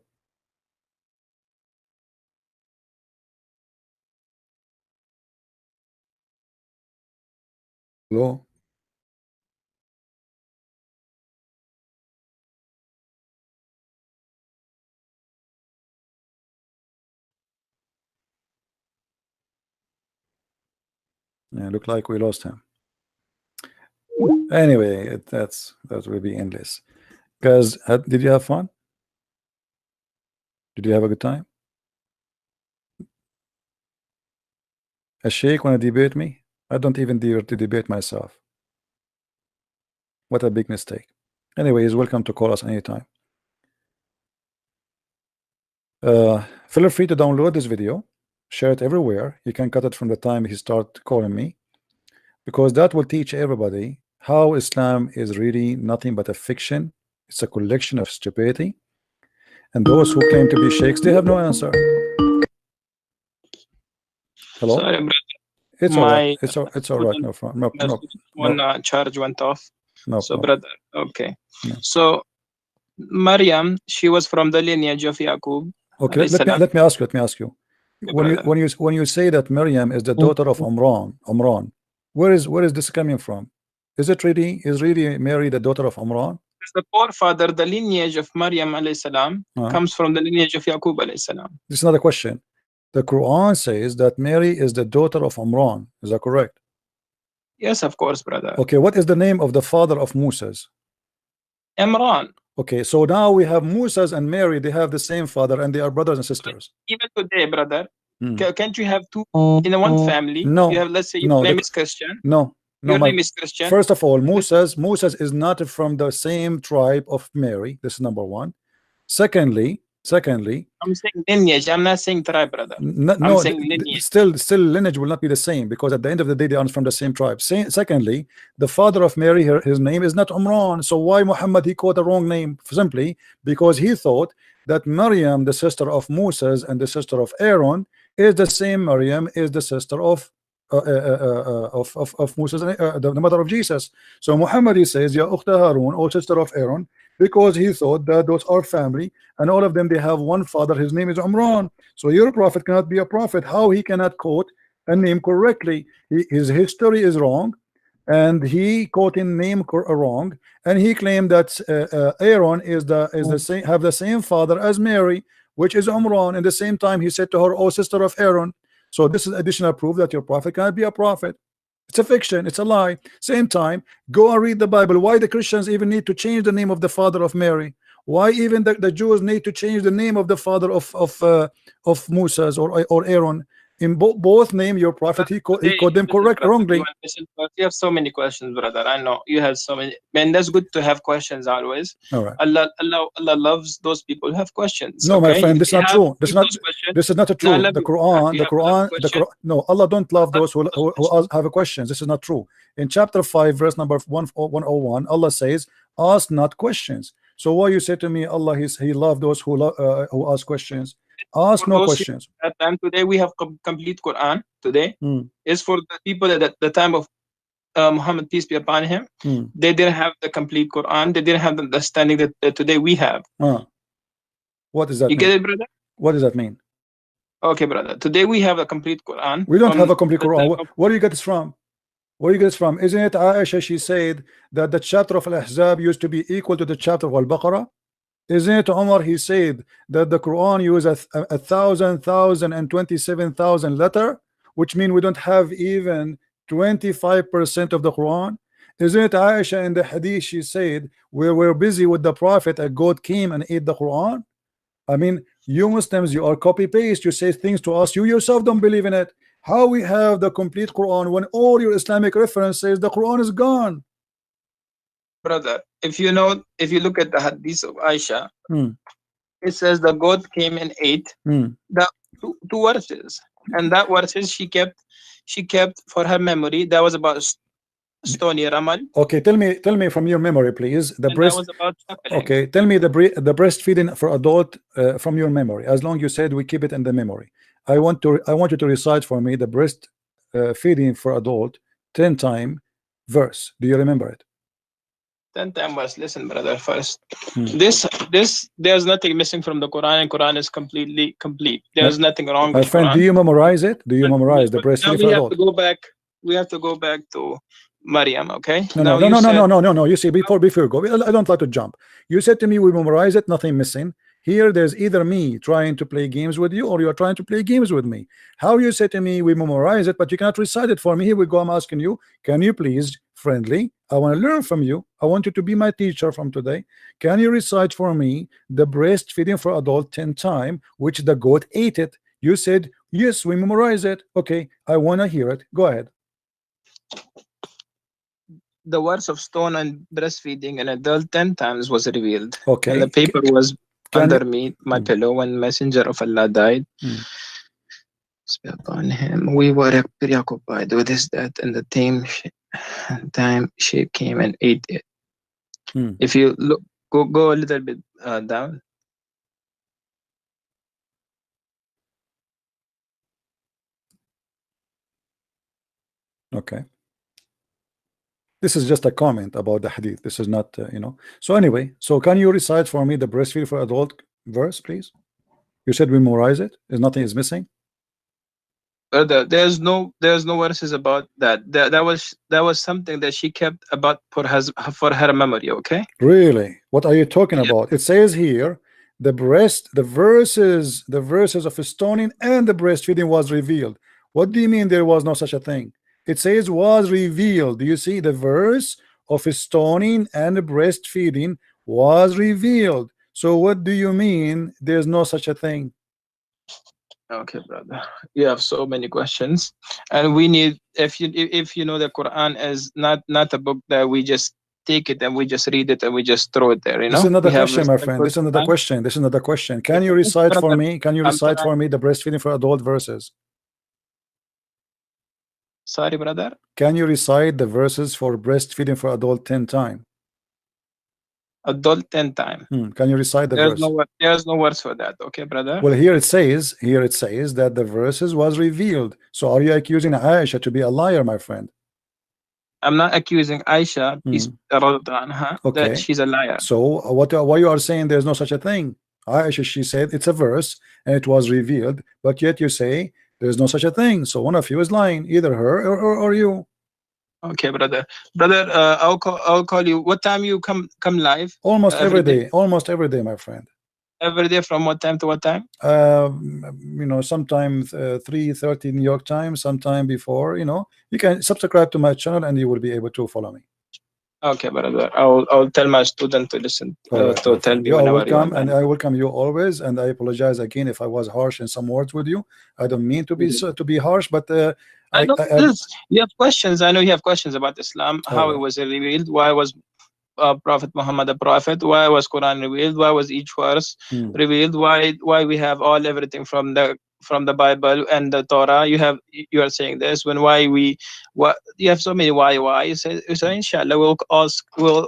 Hello? Yeah, look like we lost him. Anyway, that will be endless. Guys, did you have fun? Did you have a good time? A Sheikh wanna debate me? I don't even dare to debate myself. What a big mistake. Anyway, he's welcome to call us anytime. Feel free to download this video, share it everywhere. You can cut it from the time he start calling me, because that will teach everybody how Islam is really nothing but a fiction. It's a collection of stupidity, and those who claim to be sheikhs, they have no answer. Hello? Sorry, brother. It's all right. It's all right. No problem. No, charge went off. No so, problem. brother, okay. No. So, Maryam, she was from the lineage of Yaqub. Okay, let me ask you. When you say that Maryam is the daughter of Umran, where is this coming from? Is really Mary the daughter of Umran? The forefather, the lineage of Maryam alayhi salam comes from the lineage of Yaqub alayhi salam. This is not a question. The Quran says that Mary is the daughter of Umran. Is that correct? Yes, of course, brother. Okay, what is the name of the father of Moses? Imran. Okay, so now we have Moses and Mary, they have the same father and they are brothers and sisters. Even today, brother, can't you have two in one family? No. You have, let's say your name is Christian. No. Your name is Christian. First of all, Moses is not from the same tribe of Mary. This is number one. Secondly, I'm saying lineage. I'm not saying tribe, brother. No, I'm saying lineage. Still lineage will not be the same, because at the end of the day they are from the same tribe. Secondly, the father of Mary, his name is not Umran. So why Muhammad he quote a wrong name? Simply because he thought that Maryam, the sister of Moses and the sister of Aaron, is the same Maryam is the sister of Moses, the mother of Jesus. So Muhammad he says, Ya Ukhta Harun, or sister of Aaron, because he thought that those are family and all of them they have one father, his name is Umran. So your prophet cannot be a prophet. How he cannot quote a name correctly? His history is wrong, and he quoting name wrong, and he claimed that Aaron is the same, have the same father as Mary, which is Umran. And the same time he said to her, oh sister of Aaron. So this is additional proof that your prophet cannot be a prophet. It's a fiction, it's a lie. Same time, go and read the Bible. Why the Christians even need to change the name of the father of Mary? Why even the Jews need to change the name of the father of Moses or Aaron? In both name, your prophet he called them wrongly. You have so many questions, brother. I know you have so many. Man, that's good to have questions always. All right. Allah loves those people who have questions. No, okay? my friend, this is not true. This is not true. The Quran, no, Allah don't love those who have questions. This is not true. In chapter 5, verse number 101, Allah says, "Ask not questions." So why you say to me, Allah he love those who ask questions? Ask no questions. At time today we have complete Quran. Today is for the people at the time of Muhammad, peace be upon him. They didn't have the complete Quran. They didn't have the understanding that today we have. What does that mean? You get it, brother? What does that mean? Okay, brother. Today we have a complete Quran. We don't have a complete Quran. Where do you get this from? Where do you get this from? Isn't it Aisha? She said that the chapter of Al-Ahzab used to be equal to the chapter of Al-Baqarah. Isn't it Umar? He said that the Quran uses 1,000 and 27,000 letter, which means we don't have even 25% of the Quran. Isn't it Aisha in the hadith? She said we were busy with the Prophet and God came and ate the Quran. I mean, you Muslims, you are copy paste. You say things to us, you yourself don't believe in it. How we have the complete Quran when all your Islamic references the Quran is gone? Brother, if you look at the hadith of Aisha, it says the God came and ate the two verses, and that verses she kept for her memory. That was about stony Ramal. Okay, tell me from your memory, please. The breast. That was about okay, tell me the breastfeeding for adult from your memory. As long you said we keep it in the memory. I want you to recite for me the breast feeding for adult 10 time verse. Do you remember it? 10 times was, listen, brother, first. There's nothing missing from the Quran, and Quran is completely complete. There's nothing wrong My with friend, Quran. do you memorize it? Do you memorize the But now breastfeeding we for have adult? to go back. We have to go back to Maryam, okay? No, now no, no, you no, no, said, no, no, no, no. You see, before you go, I don't like to jump. You said to me, we memorize it, nothing missing. Here, there's either me trying to play games with you, or you are trying to play games with me. How you say to me, we memorize it, but you cannot recite it for me? Here we go. I'm asking you, can you please, friendly? I want to learn from you. I want you to be my teacher from today. Can you recite for me the breastfeeding for adult 10 times, which the goat ate it? You said yes, we memorize it. Okay, I want to hear it. Go ahead. the words of stone and breastfeeding an adult 10 times was revealed. Okay. And the paper was under me, my pillow, when Messenger of Allah died. Upon him, we were preoccupied with his death, and the time Sheikh came and ate it. If you look, go a little bit down. Okay. This is just a comment about the hadith. This is not, you know. So anyway, so can you recite for me the breastfeed for adult verse, please? You said we memorize it. Is nothing is missing? There's no verses about that. That was something that she kept about for her memory. Okay. Really? What are you talking about? It says here, the verses of stoning and the breastfeeding was revealed. What do you mean there was no such a thing? It says was revealed. Do you see the verse of stoning and breastfeeding was revealed? So what do you mean there's no such a thing? Okay, brother, you have so many questions, and we need, if you know, the Quran is not a book that we just take it and we just read it and we just throw it there, you know. This is another question, my friend. This is another question. This is another question. Can you recite for me? Can you recite for me the breastfeeding for adult verses? Sorry, brother. Can you recite the verses for breastfeeding for adult 10 times? Adult 10 times. Can you recite the verse? There's no words for that. Okay, brother. Well, here it says that the verses was revealed. So are you accusing Aisha to be a liar, my friend? I'm not accusing Aisha that she's a liar. So why you are saying there's no such a thing? Aisha, she said it's a verse and it was revealed, but yet you say there's no such a thing. So one of you is lying, either her or you. Okay, brother. I'll call you. What time you come live? Almost every day. Almost every day, my friend. Every day from what time to what time? You know, sometimes 3:30 New York time, sometime before. You know, you can subscribe to my channel and you will be able to follow me. Okay, brother. I'll tell my student to listen right, to tell me. You are welcome, welcome, and I welcome you always. And I apologize again if I was harsh in some words with you. I don't mean to be harsh, but you have questions. I know you have questions about Islam, how it was revealed, why was Prophet Muhammad a prophet, why was Quran revealed, why was each verse revealed, why we have everything from the Bible and the Torah. You are saying this when you have so many why. So inshallah we'll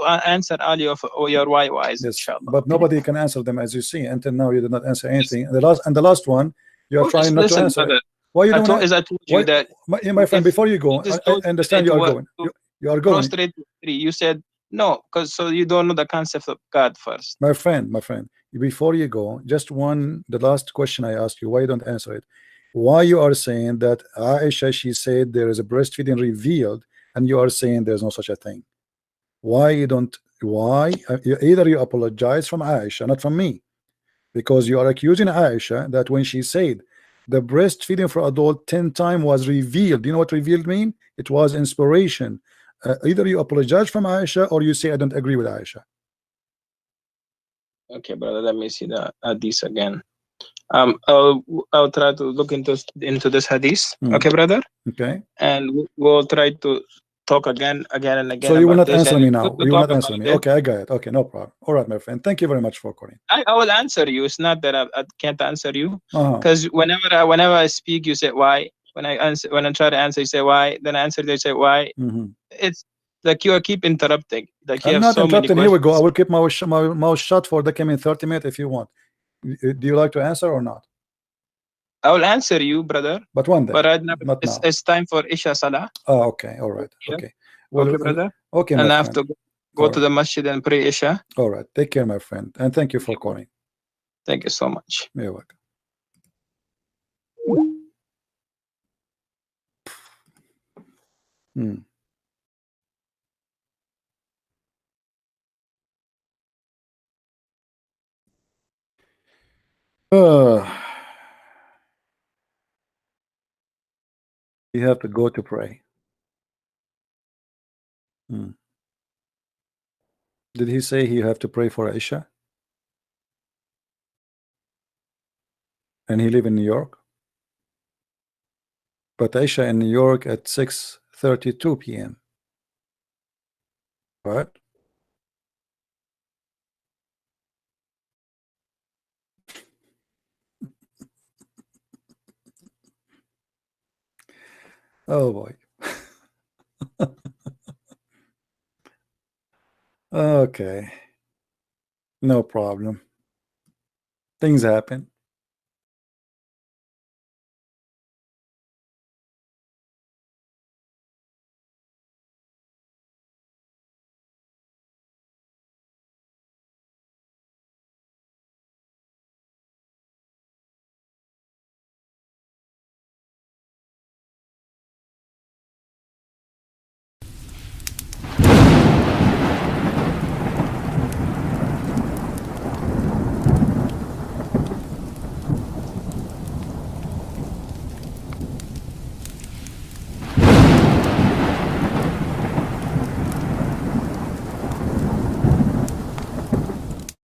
answer all your whys. Yes, inshallah. But nobody can answer them, as you see. Until now you did not answer anything. The last one you are trying not to answer. Brother. Why you don't? I told you that, my friend. Before you go, I understand you are going. You are going. You said no, because so you don't know the concept of God first. My friend. Before you go, just the last question I asked you. Why you don't answer it? Why you are saying that Aisha, she said there is a breastfeeding revealed, and you are saying there's no such a thing? Why you don't? Why either you apologize from Aisha, not from me, because you are accusing Aisha that when she said the breastfeeding for adult 10 times was revealed. You know what revealed mean? It was inspiration. Either you apologize from Aisha or you say I don't agree with Aisha. Okay, brother. Let me see the hadith again. I'll try to look into this hadith. Okay, brother. Okay. And we'll try to talk again and again. So you will not answer me now. You will not answer me. Okay, I got it. Okay, no problem. All right, my friend. Thank you very much for calling. I will answer you. It's not that I can't answer you, because whenever I speak, you say why. When I try to answer, you say why. Then I answer, they say why. It's like you keep interrupting. Like I'm not interrupting. Here we go. I will keep my mouth shut for the coming 30 minutes if you want. Do you like to answer or not? I will answer you, brother. But one day. But right now, it's time for Isha Salah. Oh, okay. All right. Okay. Well, okay, brother. Okay, and my I have friend. to. Go to the masjid and pray Isha. All right. Take care, my friend. And thank you for calling. Thank you so much. You're welcome. Hmm. You have to go to pray. Hmm. Did he say you have to pray for Isha? And he live in New York? But Isha in New York at 6:32 p.m. Right? Oh boy. Okay. No problem. Things happen.